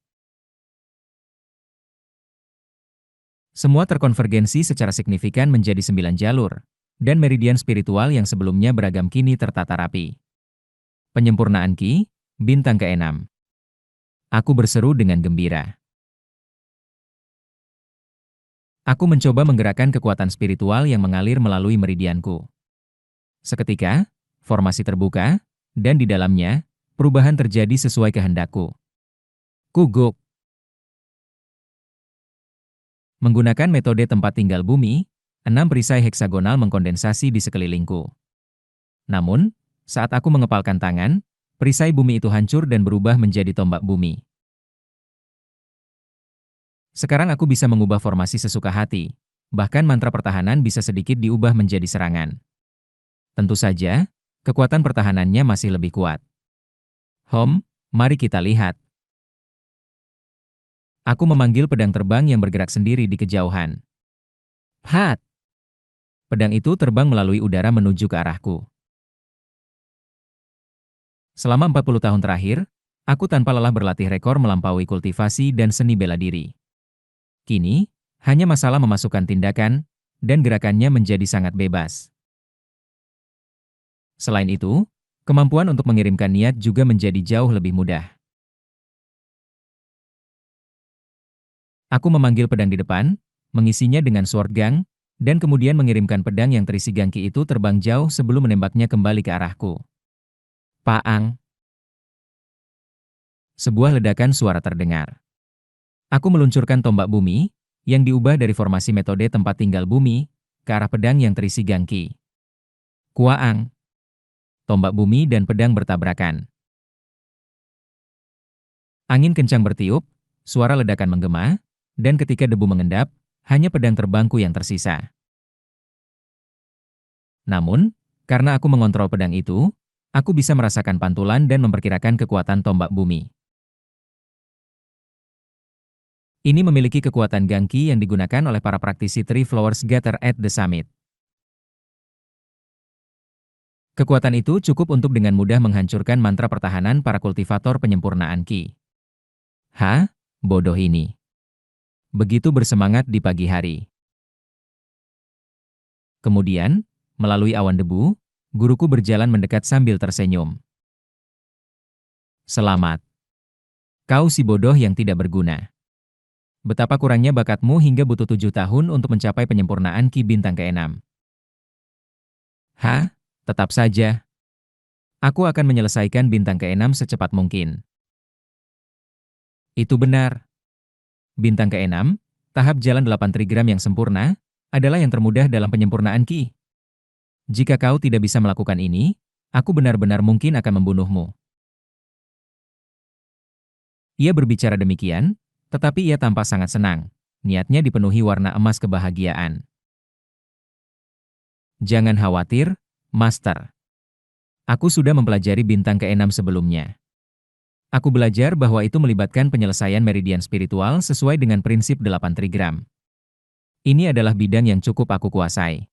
Semua terkonvergensi secara signifikan menjadi 9 jalur, dan meridian spiritual yang sebelumnya beragam kini tertata rapi. Penyempurnaan Ki, bintang ke-6. Aku berseru dengan gembira. Aku mencoba menggerakkan kekuatan spiritual yang mengalir melalui meridianku. Seketika, formasi terbuka, dan di dalamnya, perubahan terjadi sesuai kehendakku. Kuguk. Menggunakan metode tempat tinggal bumi, 6 perisai heksagonal mengkondensasi di sekelilingku. Namun, saat aku mengepalkan tangan, perisai bumi itu hancur dan berubah menjadi tombak bumi. Sekarang aku bisa mengubah formasi sesuka hati, bahkan mantra pertahanan bisa sedikit diubah menjadi serangan. Tentu saja, kekuatan pertahanannya masih lebih kuat. Mari kita lihat. Aku memanggil pedang terbang yang bergerak sendiri di kejauhan. Hat! Pedang itu terbang melalui udara menuju ke arahku. Selama 40 tahun terakhir, aku tanpa lelah berlatih rekor melampaui kultivasi dan seni bela diri. Kini, hanya masalah memasukkan tindakan, dan gerakannya menjadi sangat bebas. Selain itu, Kemampuan untuk mengirimkan niat juga menjadi jauh lebih mudah. Aku memanggil pedang di depan, mengisinya dengan sword gang, dan kemudian mengirimkan pedang yang terisi gangki itu terbang jauh sebelum menembaknya kembali ke arahku. Paang! Sebuah ledakan suara terdengar. Aku meluncurkan tombak bumi, yang diubah dari formasi metode tempat tinggal bumi, ke arah pedang yang terisi gangki. Kuaang! Tombak bumi dan pedang bertabrakan. Angin kencang bertiup, suara ledakan menggema, dan ketika debu mengendap, hanya pedang terbangku yang tersisa. Namun, karena aku mengontrol pedang itu, aku bisa merasakan pantulan dan memperkirakan kekuatan tombak bumi. Ini memiliki kekuatan gangki yang digunakan oleh para praktisi Three Flowers Gather at the Summit. Kekuatan itu cukup untuk dengan mudah menghancurkan mantra pertahanan para kultivator penyempurnaan Ki. Hah? Bodoh ini. Begitu bersemangat di pagi hari. Kemudian, melalui awan debu, guruku berjalan mendekat sambil tersenyum. Selamat. Kau si bodoh yang tidak berguna. Betapa kurangnya bakatmu hingga butuh 7 tahun untuk mencapai penyempurnaan Ki bintang ke-6. Hah? Tetap saja. Aku akan menyelesaikan bintang ke-6 secepat mungkin. Itu benar. Bintang ke-6, tahap jalan 8 trigram yang sempurna, adalah yang termudah dalam penyempurnaan Ki. Jika kau tidak bisa melakukan ini, aku benar-benar mungkin akan membunuhmu. Ia berbicara demikian, tetapi ia tampak sangat senang. Niatnya dipenuhi warna emas kebahagiaan. Jangan khawatir, Master. Aku sudah mempelajari bintang ke-6 sebelumnya. Aku belajar bahwa itu melibatkan penyelesaian meridian spiritual sesuai dengan prinsip 8 trigram. Ini adalah bidang yang cukup aku kuasai.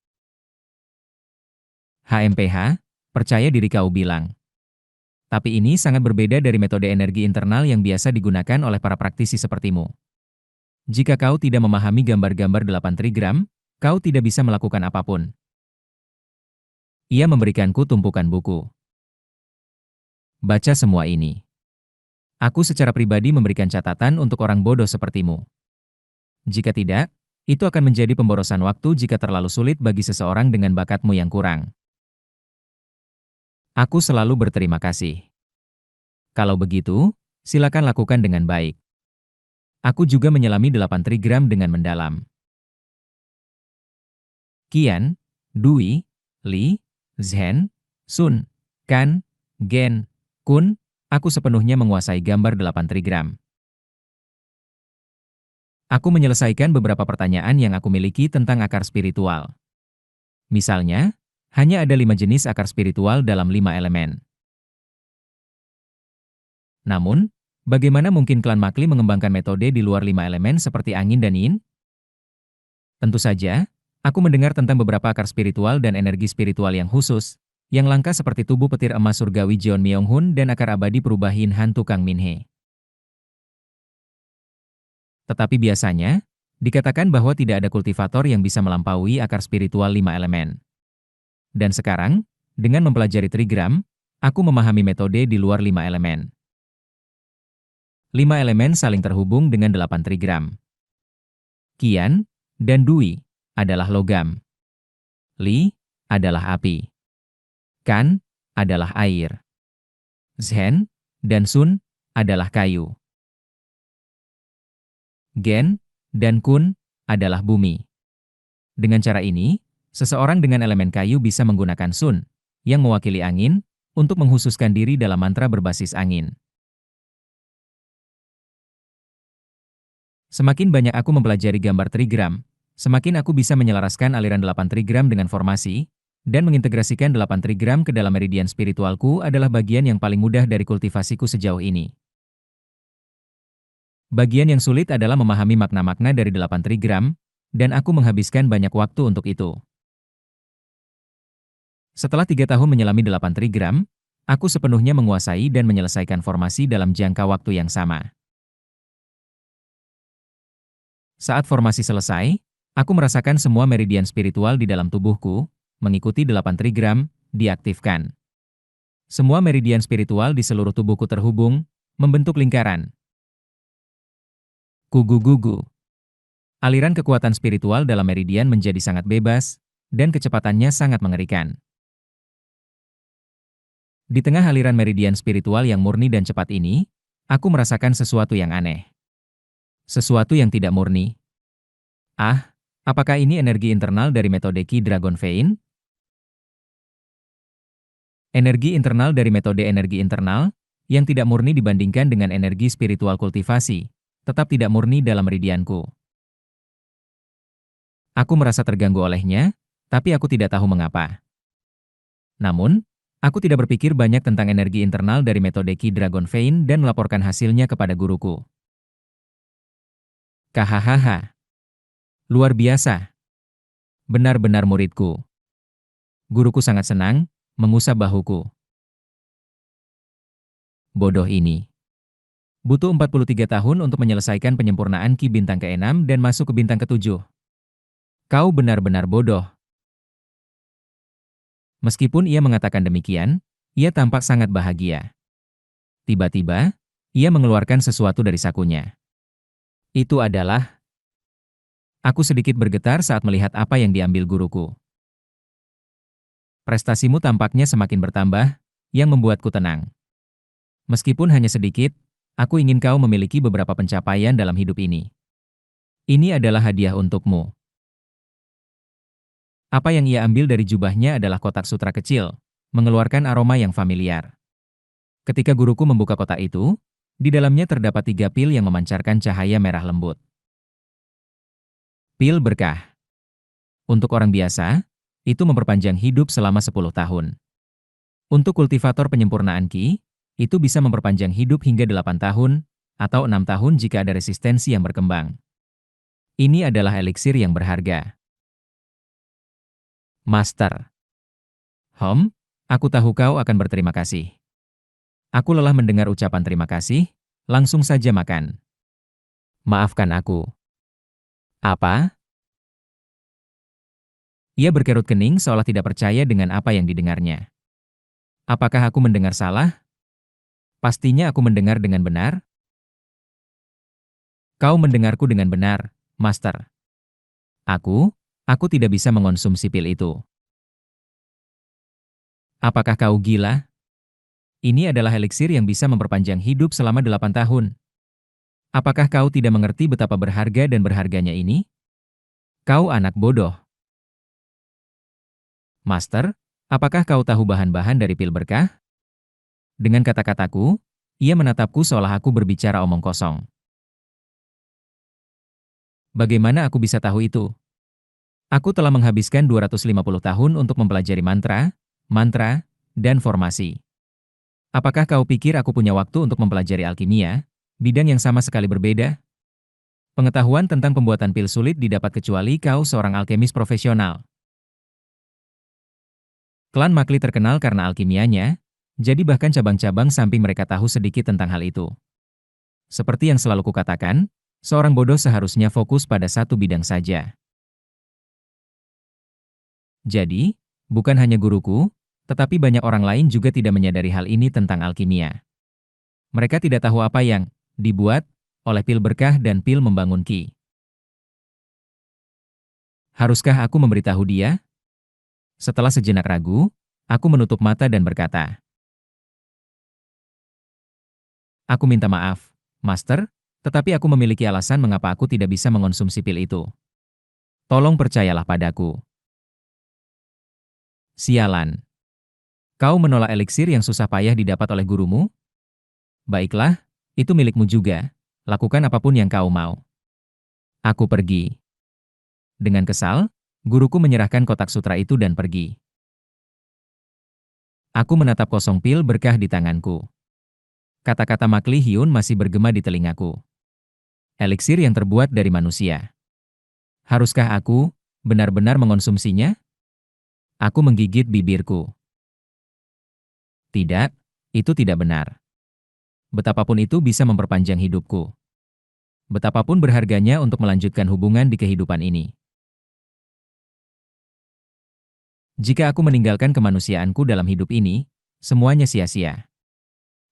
HMPH, percaya diri kau bilang. Tapi ini sangat berbeda dari metode energi internal yang biasa digunakan oleh para praktisi sepertimu. Jika kau tidak memahami gambar-gambar 8 trigram, kau tidak bisa melakukan apapun. Ia memberikanku tumpukan buku. Baca semua ini. Aku secara pribadi memberikan catatan untuk orang bodoh sepertimu. Jika tidak, itu akan menjadi pemborosan waktu jika terlalu sulit bagi seseorang dengan bakatmu yang kurang. Aku selalu berterima kasih. Kalau begitu, silakan lakukan dengan baik. Aku juga menyelami 8 trigram dengan mendalam. Qian, Dui, Li, Zhen, Sun, Kan, Gen, Kun, aku sepenuhnya menguasai gambar 8 trigram. Aku menyelesaikan beberapa pertanyaan yang aku miliki tentang akar spiritual. Misalnya, hanya ada 5 jenis akar spiritual dalam 5 elemen. Namun, bagaimana mungkin klan Makli mengembangkan metode di luar 5 elemen seperti angin dan yin? Tentu saja, aku mendengar tentang beberapa akar spiritual dan energi spiritual yang khusus, yang langka seperti tubuh petir emas surgawi Jeon Myung-hun dan akar abadi perubahin hantu Kang Min-hee. Tetapi biasanya, dikatakan bahwa tidak ada kultivator yang bisa melampaui akar spiritual 5 elemen. Dan sekarang, dengan mempelajari trigram, aku memahami metode di luar 5 elemen. 5 elemen saling terhubung dengan 8 trigram. Qian dan Dui adalah logam. Li adalah api. Kan adalah air. Zhen dan Sun adalah kayu. Gen dan Kun adalah bumi. Dengan cara ini, seseorang dengan elemen kayu bisa menggunakan Sun, yang mewakili angin, untuk menghususkan diri dalam mantra berbasis angin. Semakin banyak aku mempelajari gambar trigram, semakin aku bisa menyelaraskan aliran 8 trigram dengan formasi, dan mengintegrasikan 8 trigram ke dalam meridian spiritualku adalah bagian yang paling mudah dari kultivasiku sejauh ini. Bagian yang sulit adalah memahami makna-makna dari 8 trigram, dan aku menghabiskan banyak waktu untuk itu. Setelah 3 tahun menyelami 8 trigram, aku sepenuhnya menguasai dan menyelesaikan formasi dalam jangka waktu yang sama. Saat formasi selesai, aku merasakan semua meridian spiritual di dalam tubuhku, mengikuti 8 trigram, diaktifkan. Semua meridian spiritual di seluruh tubuhku terhubung, membentuk lingkaran. Kugu-gugu. Aliran kekuatan spiritual dalam meridian menjadi sangat bebas, dan kecepatannya sangat mengerikan. Di tengah aliran meridian spiritual yang murni dan cepat ini, aku merasakan sesuatu yang aneh. Sesuatu yang tidak murni. Ah, apakah ini energi internal dari metode Ki Dragon Vein? Energi internal dari metode energi internal, yang tidak murni dibandingkan dengan energi spiritual kultivasi, tetap tidak murni dalam meridianku. Aku merasa terganggu olehnya, tapi aku tidak tahu mengapa. Namun, aku tidak berpikir banyak tentang energi internal dari metode Ki Dragon Vein dan melaporkan hasilnya kepada guruku. Kahahaha. Luar biasa. Benar-benar muridku. Guruku sangat senang, mengusap bahuku. Bodoh ini. Butuh 43 tahun untuk menyelesaikan penyempurnaan Ki bintang ke-6 dan masuk ke bintang ke-7. Kau benar-benar bodoh. Meskipun ia mengatakan demikian, ia tampak sangat bahagia. Tiba-tiba, ia mengeluarkan sesuatu dari sakunya. Itu adalah... Aku sedikit bergetar saat melihat apa yang diambil guruku. Prestasimu tampaknya semakin bertambah, yang membuatku tenang. Meskipun hanya sedikit, aku ingin kau memiliki beberapa pencapaian dalam hidup ini. Ini adalah hadiah untukmu. Apa yang ia ambil dari jubahnya adalah kotak sutra kecil, mengeluarkan aroma yang familiar. Ketika guruku membuka kotak itu, di dalamnya terdapat 3 pil yang memancarkan cahaya merah lembut. Pil berkah. Untuk orang biasa, itu memperpanjang hidup selama 10 tahun. Untuk kultivator penyempurnaan Ki, itu bisa memperpanjang hidup hingga 8 tahun, atau 6 tahun jika ada resistensi yang berkembang. Ini adalah eliksir yang berharga. Master. Aku tahu kau akan berterima kasih. Aku lelah mendengar ucapan terima kasih, langsung saja makan. Maafkan aku. Apa? Ia berkerut kening seolah tidak percaya dengan apa yang didengarnya. Apakah aku mendengar salah? Pastinya aku mendengar dengan benar. Kau mendengarku dengan benar, Master. Aku tidak bisa mengonsumsi pil itu. Apakah kau gila? Ini adalah eliksir yang bisa memperpanjang hidup selama 8 tahun. Apakah kau tidak mengerti betapa berharga dan berharganya ini? Kau anak bodoh. Master, apakah kau tahu bahan-bahan dari pil berkah? Dengan kata-kataku, ia menatapku seolah aku berbicara omong kosong. Bagaimana aku bisa tahu itu? Aku telah menghabiskan 250 tahun untuk mempelajari mantra, dan formasi. Apakah kau pikir aku punya waktu untuk mempelajari alkimia, bidang yang sama sekali berbeda? Pengetahuan tentang pembuatan pil sulit didapat kecuali kau seorang alkemis profesional. Klan Makli terkenal karena alkimianya, jadi bahkan cabang-cabang samping mereka tahu sedikit tentang hal itu. Seperti yang selalu kukatakan, seorang bodoh seharusnya fokus pada satu bidang saja. Jadi, bukan hanya guruku, tetapi banyak orang lain juga tidak menyadari hal ini tentang alkimia. Mereka tidak tahu apa yang dibuat oleh pil berkah dan pil membangun Ki. Haruskah aku memberitahu dia? Setelah sejenak ragu, aku menutup mata dan berkata, aku minta maaf, Master, tetapi aku memiliki alasan mengapa aku tidak bisa mengonsumsi pil itu. Tolong percayalah padaku. Sialan. Kau menolak eliksir yang susah payah didapat oleh gurumu? Baiklah, itu milikmu juga. Lakukan apapun yang kau mau. Aku pergi. Dengan kesal, guruku menyerahkan kotak sutra itu dan pergi. Aku menatap kosong pil berkah di tanganku. Kata-kata Makli Hyun masih bergema di telingaku. Eliksir yang terbuat dari manusia. Haruskah aku benar-benar mengonsumsinya? Aku menggigit bibirku. Tidak, itu tidak benar. Betapapun itu bisa memperpanjang hidupku. Betapapun berharganya untuk melanjutkan hubungan di kehidupan ini. Jika aku meninggalkan kemanusiaanku dalam hidup ini, Semuanya sia-sia.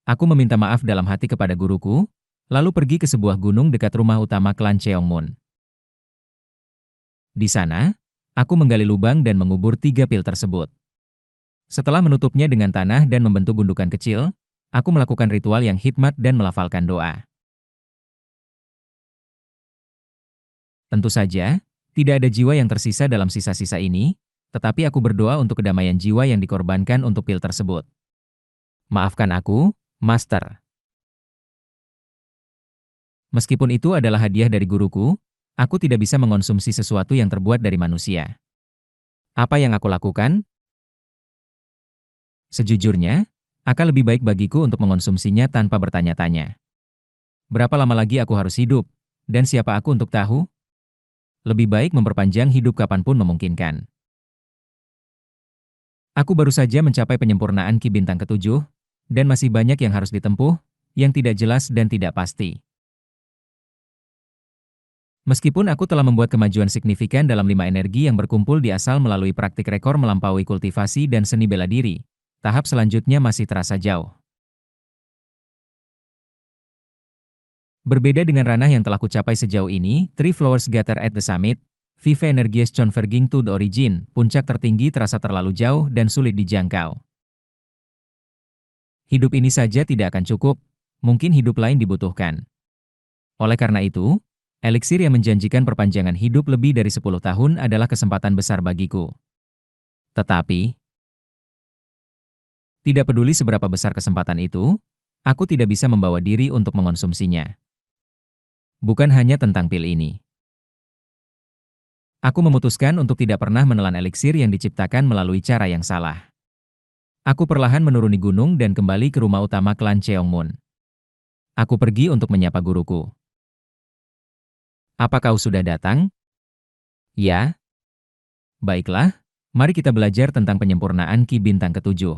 Aku meminta maaf dalam hati kepada guruku, lalu pergi ke sebuah gunung dekat rumah utama klan Cheongmun. Di sana, aku menggali lubang dan mengubur 3 pil tersebut. Setelah menutupnya dengan tanah dan membentuk gundukan kecil, aku melakukan ritual yang hikmat dan melafalkan doa. Tentu saja, tidak ada jiwa yang tersisa dalam sisa-sisa ini, tetapi aku berdoa untuk kedamaian jiwa yang dikorbankan untuk pil tersebut. Maafkan aku, Master. Meskipun itu adalah hadiah dari guruku, aku tidak bisa mengonsumsi sesuatu yang terbuat dari manusia. Apa yang aku lakukan? Sejujurnya, akan lebih baik bagiku untuk mengonsumsinya tanpa bertanya-tanya. Berapa lama lagi aku harus hidup? Dan siapa aku untuk tahu? Lebih baik memperpanjang hidup kapanpun memungkinkan. Aku baru saja mencapai penyempurnaan Ki Bintang ke-7, dan masih banyak yang harus ditempuh, yang tidak jelas dan tidak pasti. Meskipun aku telah membuat kemajuan signifikan dalam 5 energi yang berkumpul di asal melalui praktik rekor melampaui kultivasi dan seni bela diri, tahap selanjutnya masih terasa jauh. Berbeda dengan ranah yang telah kucapai sejauh ini, Three Flowers Gather at the Summit, Vive Energies Converging to the Origin, puncak tertinggi terasa terlalu jauh dan sulit dijangkau. Hidup ini saja tidak akan cukup, mungkin hidup lain dibutuhkan. Oleh karena itu, eliksir yang menjanjikan perpanjangan hidup lebih dari 10 tahun adalah kesempatan besar bagiku. Tetapi, tidak peduli seberapa besar kesempatan itu, aku tidak bisa membawa diri untuk mengonsumsinya. Bukan hanya tentang pil ini. Aku memutuskan untuk tidak pernah menelan eliksir yang diciptakan melalui cara yang salah. Aku perlahan menuruni gunung dan kembali ke rumah utama klan Cheongmun. Aku pergi untuk menyapa guruku. Apa kau sudah datang? Ya. Baiklah, mari kita belajar tentang penyempurnaan Ki Bintang ke-7.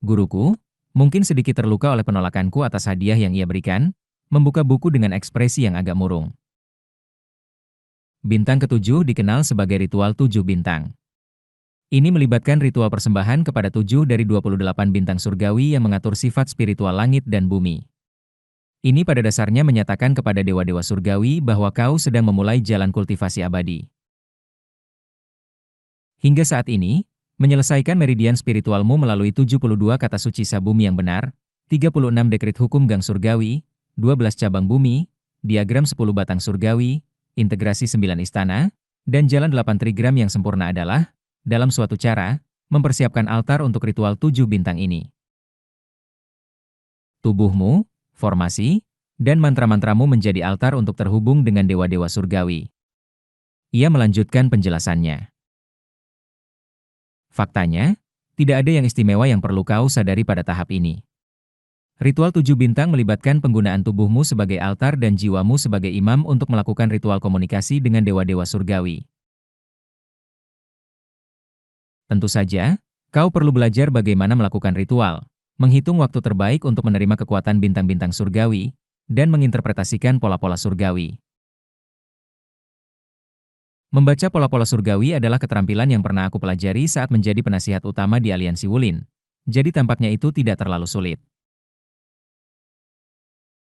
Guruku, mungkin sedikit terluka oleh penolakanku atas hadiah yang ia berikan, membuka buku dengan ekspresi yang agak murung. Bintang ke-7 dikenal sebagai ritual 7 bintang. Ini melibatkan ritual persembahan kepada 7 dari 28 bintang surgawi yang mengatur sifat spiritual langit dan bumi. Ini pada dasarnya menyatakan kepada dewa-dewa surgawi bahwa kau sedang memulai jalan kultivasi abadi. Hingga saat ini, menyelesaikan meridian spiritualmu melalui 72 kata suci sabumi yang benar, 36 dekrit hukum gang surgawi, 12 cabang bumi, diagram 10 batang surgawi, integrasi 9 istana, dan jalan 8 trigram yang sempurna adalah, dalam suatu cara, mempersiapkan altar untuk ritual 7 bintang ini. Tubuhmu, formasi, dan mantra-mantramu menjadi altar untuk terhubung dengan dewa-dewa surgawi. Ia melanjutkan penjelasannya. Faktanya, tidak ada yang istimewa yang perlu kau sadari pada tahap ini. Ritual 7 bintang melibatkan penggunaan tubuhmu sebagai altar dan jiwamu sebagai imam untuk melakukan ritual komunikasi dengan dewa-dewa surgawi. Tentu saja, kau perlu belajar bagaimana melakukan ritual, menghitung waktu terbaik untuk menerima kekuatan bintang-bintang surgawi, dan menginterpretasikan pola-pola surgawi. Membaca pola-pola surgawi adalah keterampilan yang pernah aku pelajari saat menjadi penasihat utama di Aliansi Wulin, jadi tampaknya itu tidak terlalu sulit.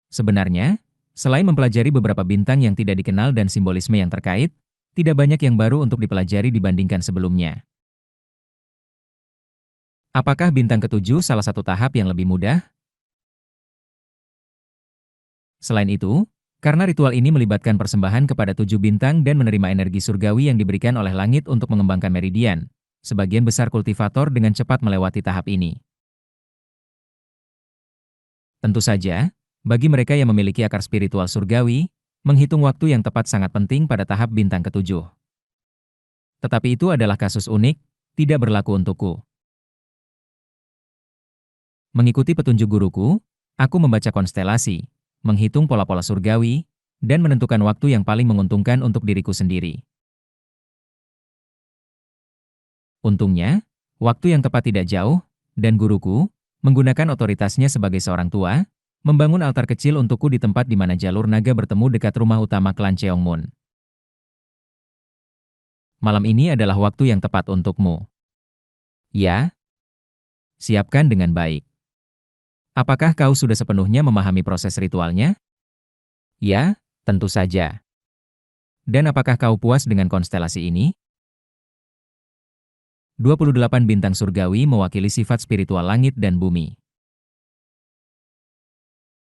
Sebenarnya, selain mempelajari beberapa bintang yang tidak dikenal dan simbolisme yang terkait, tidak banyak yang baru untuk dipelajari dibandingkan sebelumnya. Apakah bintang ke-7 salah satu tahap yang lebih mudah? Selain itu, karena ritual ini melibatkan persembahan kepada 7 bintang dan menerima energi surgawi yang diberikan oleh langit untuk mengembangkan meridian, sebagian besar kultivator dengan cepat melewati tahap ini. Tentu saja, bagi mereka yang memiliki akar spiritual surgawi, menghitung waktu yang tepat sangat penting pada tahap bintang ke-7. Tetapi itu adalah kasus unik, tidak berlaku untukku. Mengikuti petunjuk guruku, aku membaca konstelasi, menghitung pola-pola surgawi, dan menentukan waktu yang paling menguntungkan untuk diriku sendiri. Untungnya, waktu yang tepat tidak jauh, dan guruku, menggunakan otoritasnya sebagai seorang tua, membangun altar kecil untukku di tempat di mana jalur naga bertemu dekat rumah utama klan Cheongmun. Malam ini adalah waktu yang tepat untukmu. Ya, siapkan dengan baik. Apakah kau sudah sepenuhnya memahami proses ritualnya? Ya, tentu saja. Dan apakah kau puas dengan konstelasi ini? 28 bintang surgawi mewakili sifat spiritual langit dan bumi.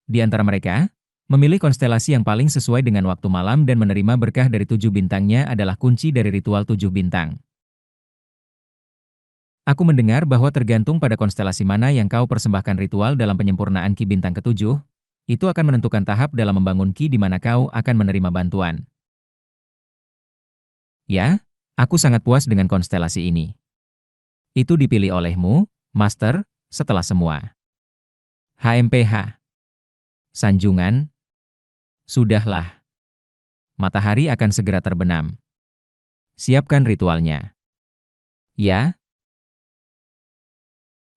Di antara mereka, memilih konstelasi yang paling sesuai dengan waktu malam dan menerima berkah dari 7 bintangnya adalah kunci dari ritual 7 bintang. Aku mendengar bahwa tergantung pada konstelasi mana yang kau persembahkan ritual dalam penyempurnaan ki bintang ketujuh, itu akan menentukan tahap dalam membangun ki di mana kau akan menerima bantuan. Ya, aku sangat puas dengan konstelasi ini. Itu dipilih olehmu, Master, setelah semua. HMPH. Sanjungan. Sudahlah. Matahari akan segera terbenam. Siapkan ritualnya. Ya.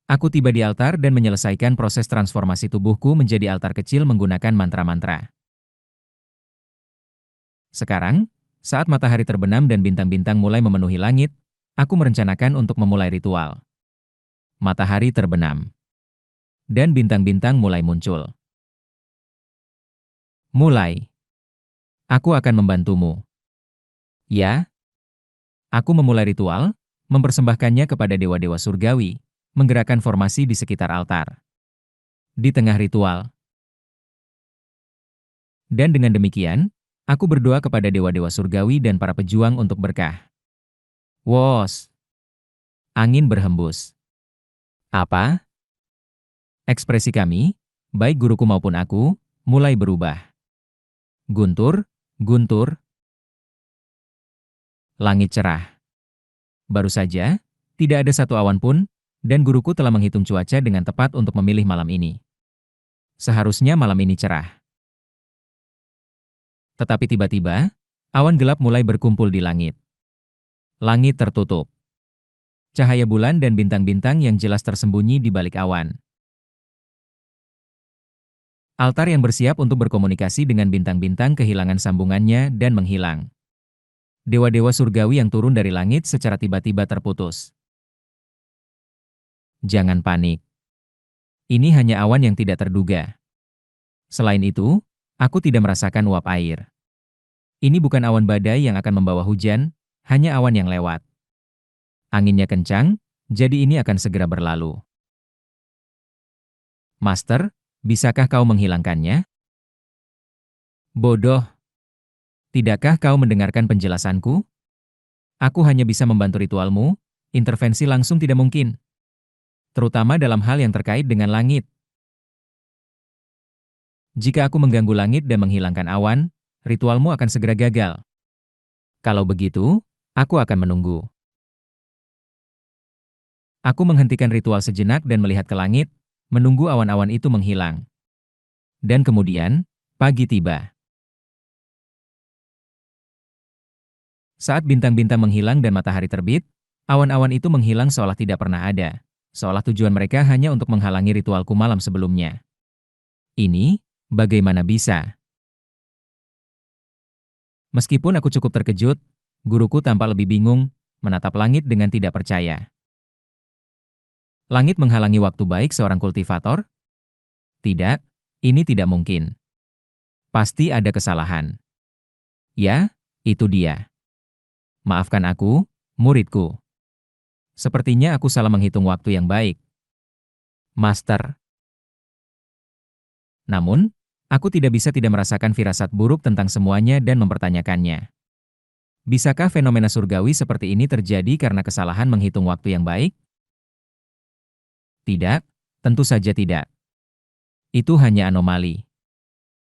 Aku tiba di altar dan menyelesaikan proses transformasi tubuhku menjadi altar kecil menggunakan mantra-mantra. Sekarang, saat matahari terbenam dan bintang-bintang mulai memenuhi langit, aku merencanakan untuk memulai ritual. Matahari terbenam. Dan bintang-bintang mulai muncul. Mulai. Aku akan membantumu. Ya. Aku memulai ritual, mempersembahkannya kepada dewa-dewa surgawi, menggerakkan formasi di sekitar altar. Di tengah ritual. Dan dengan demikian, aku berdoa kepada dewa-dewa surgawi dan para pejuang untuk berkah. Wos. Angin berhembus. Apa? Ekspresi kami, baik guruku maupun aku, mulai berubah. Guntur, guntur. Langit cerah. Baru saja, tidak ada satu awan pun, dan guruku telah menghitung cuaca dengan tepat untuk memilih malam ini. Seharusnya malam ini cerah. Tetapi tiba-tiba, awan gelap mulai berkumpul di langit. Langit tertutup. Cahaya bulan dan bintang-bintang yang jelas tersembunyi di balik awan. Altar yang bersiap untuk berkomunikasi dengan bintang-bintang kehilangan sambungannya dan menghilang. Dewa-dewa surgawi yang turun dari langit secara tiba-tiba terputus. Jangan panik. Ini hanya awan yang tidak terduga. Selain itu, aku tidak merasakan uap air. Ini bukan awan badai yang akan membawa hujan, hanya awan yang lewat. Anginnya kencang, jadi ini akan segera berlalu. Master, bisakah kau menghilangkannya? Bodoh. Tidakkah kau mendengarkan penjelasanku? Aku hanya bisa membantu ritualmu, intervensi langsung tidak mungkin. Terutama dalam hal yang terkait dengan langit. Jika aku mengganggu langit dan menghilangkan awan, ritualmu akan segera gagal. Kalau begitu, aku akan menunggu. Aku menghentikan ritual sejenak dan melihat ke langit, menunggu awan-awan itu menghilang. Dan kemudian, pagi tiba. Saat bintang-bintang menghilang dan matahari terbit, awan-awan itu menghilang seolah tidak pernah ada, seolah tujuan mereka hanya untuk menghalangi ritualku malam sebelumnya. Ini, bagaimana bisa? Meskipun aku cukup terkejut, guruku tampak lebih bingung, menatap langit dengan tidak percaya. Langit menghalangi waktu baik seorang kultivator? Tidak, ini tidak mungkin. Pasti ada kesalahan. Ya, itu dia. Maafkan aku, muridku. Sepertinya aku salah menghitung waktu yang baik. Master. Namun, aku tidak bisa tidak merasakan firasat buruk tentang semuanya dan mempertanyakannya. Bisakah fenomena surgawi seperti ini terjadi karena kesalahan menghitung waktu yang baik? Tidak, tentu saja tidak. Itu hanya anomali.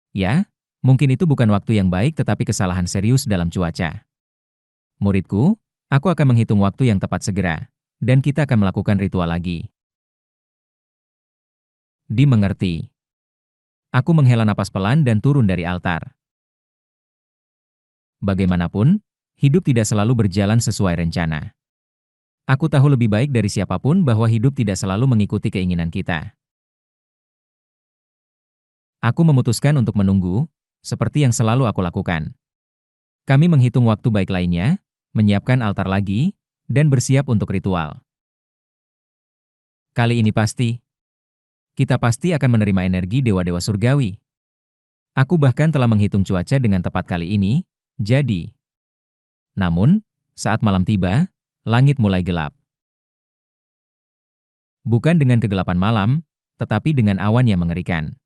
Ya, mungkin itu bukan waktu yang baik tetapi kesalahan serius dalam cuaca. Muridku, aku akan menghitung waktu yang tepat segera, dan kita akan melakukan ritual lagi. Dimengerti. Aku menghela napas pelan dan turun dari altar. Bagaimanapun, hidup tidak selalu berjalan sesuai rencana. Aku tahu lebih baik dari siapapun bahwa hidup tidak selalu mengikuti keinginan kita. Aku memutuskan untuk menunggu, seperti yang selalu aku lakukan. Kami menghitung waktu baik lainnya, menyiapkan altar lagi, dan bersiap untuk ritual. Kali ini kita pasti akan menerima energi dewa-dewa surgawi. Aku bahkan telah menghitung cuaca dengan tepat kali ini, jadi. Namun, saat malam tiba, langit mulai gelap. Bukan dengan kegelapan malam, tetapi dengan awan yang mengerikan.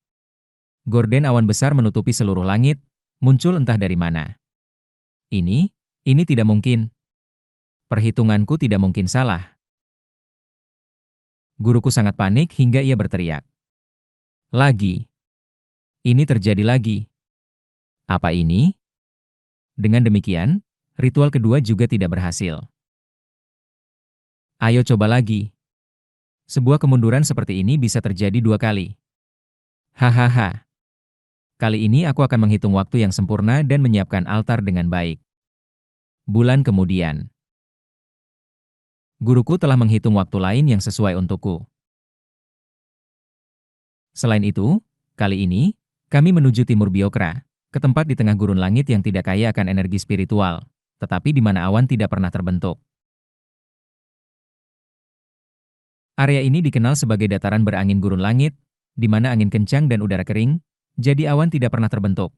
Gorden awan besar menutupi seluruh langit, muncul entah dari mana. Ini tidak mungkin. Perhitunganku tidak mungkin salah. Guruku sangat panik hingga ia berteriak. Lagi. Ini terjadi lagi. Apa ini? Dengan demikian, ritual kedua juga tidak berhasil. Ayo coba lagi. Sebuah kemunduran seperti ini bisa terjadi 2 kali. Hahaha. Kali ini aku akan menghitung waktu yang sempurna dan menyiapkan altar dengan baik. Bulan kemudian. Guruku telah menghitung waktu lain yang sesuai untukku. Selain itu, kali ini, kami menuju timur Biokra, ke tempat di tengah gurun langit yang tidak kaya akan energi spiritual, tetapi di mana awan tidak pernah terbentuk. Area ini dikenal sebagai dataran berangin gurun langit, di mana angin kencang dan udara kering, jadi awan tidak pernah terbentuk.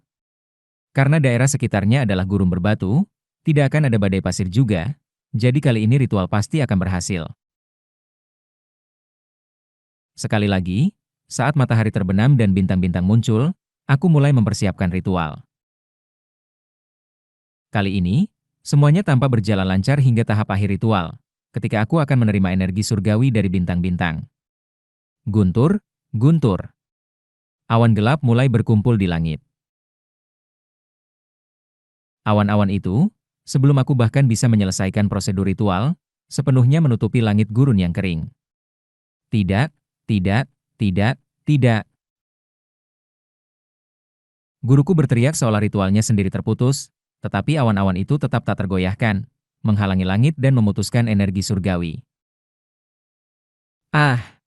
Karena daerah sekitarnya adalah gurun berbatu, tidak akan ada badai pasir juga, jadi kali ini ritual pasti akan berhasil. Sekali lagi, saat matahari terbenam dan bintang-bintang muncul, aku mulai mempersiapkan ritual. Kali ini, semuanya tampak berjalan lancar hingga tahap akhir ritual, ketika aku akan menerima energi surgawi dari bintang-bintang. Guntur, guntur. Awan gelap mulai berkumpul di langit. Awan-awan itu, sebelum aku bahkan bisa menyelesaikan prosedur ritual, sepenuhnya menutupi langit gurun yang kering. Tidak, tidak, tidak, tidak. Guruku berteriak seolah ritualnya sendiri terputus, tetapi awan-awan itu tetap tak tergoyahkan, menghalangi langit dan memutuskan energi surgawi. Ah,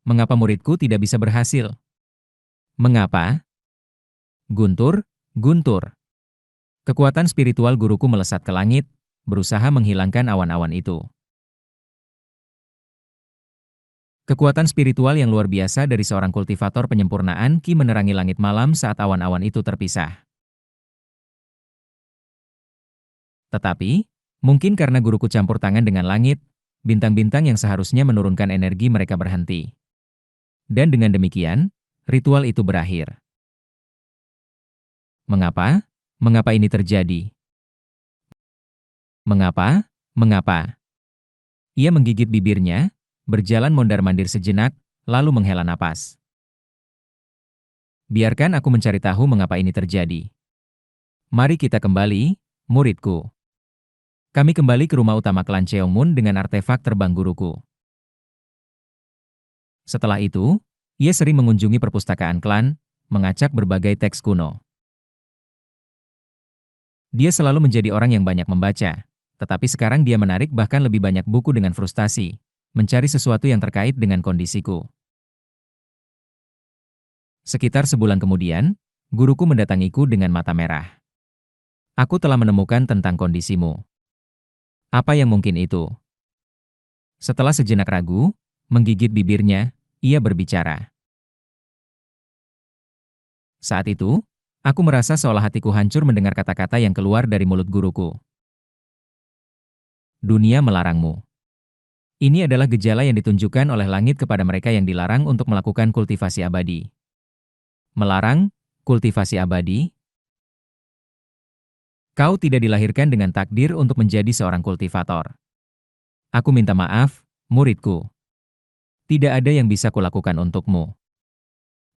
mengapa muridku tidak bisa berhasil? Mengapa? Guntur, guntur. Kekuatan spiritual guruku melesat ke langit, berusaha menghilangkan awan-awan itu. Kekuatan spiritual yang luar biasa dari seorang kultivator penyempurnaan Ki menerangi langit malam saat awan-awan itu terpisah. Tetapi, mungkin karena guruku campur tangan dengan langit, bintang-bintang yang seharusnya menurunkan energi mereka berhenti. Dan dengan demikian, ritual itu berakhir. Mengapa? Mengapa ini terjadi? Mengapa? Mengapa? Ia menggigit bibirnya, berjalan mondar-mandir sejenak, lalu menghela napas. Biarkan aku mencari tahu mengapa ini terjadi. Mari kita kembali, muridku. Kami kembali ke rumah utama klan Cheongmun dengan artefak terbang guruku. Setelah itu, ia sering mengunjungi perpustakaan klan, mengacak berbagai teks kuno. Dia selalu menjadi orang yang banyak membaca, tetapi sekarang dia menarik bahkan lebih banyak buku dengan frustasi, mencari sesuatu yang terkait dengan kondisiku. Sekitar sebulan kemudian, guruku mendatangiku dengan mata merah. Aku telah menemukan tentang kondisimu. Apa yang mungkin itu? Setelah sejenak ragu, menggigit bibirnya, ia berbicara. Saat itu, aku merasa seolah hatiku hancur mendengar kata-kata yang keluar dari mulut guruku. Dunia melarangmu. Ini adalah gejala yang ditunjukkan oleh langit kepada mereka yang dilarang untuk melakukan kultivasi abadi. Melarang kultivasi abadi? Kau tidak dilahirkan dengan takdir untuk menjadi seorang kultivator. Aku minta maaf, muridku. Tidak ada yang bisa kulakukan untukmu.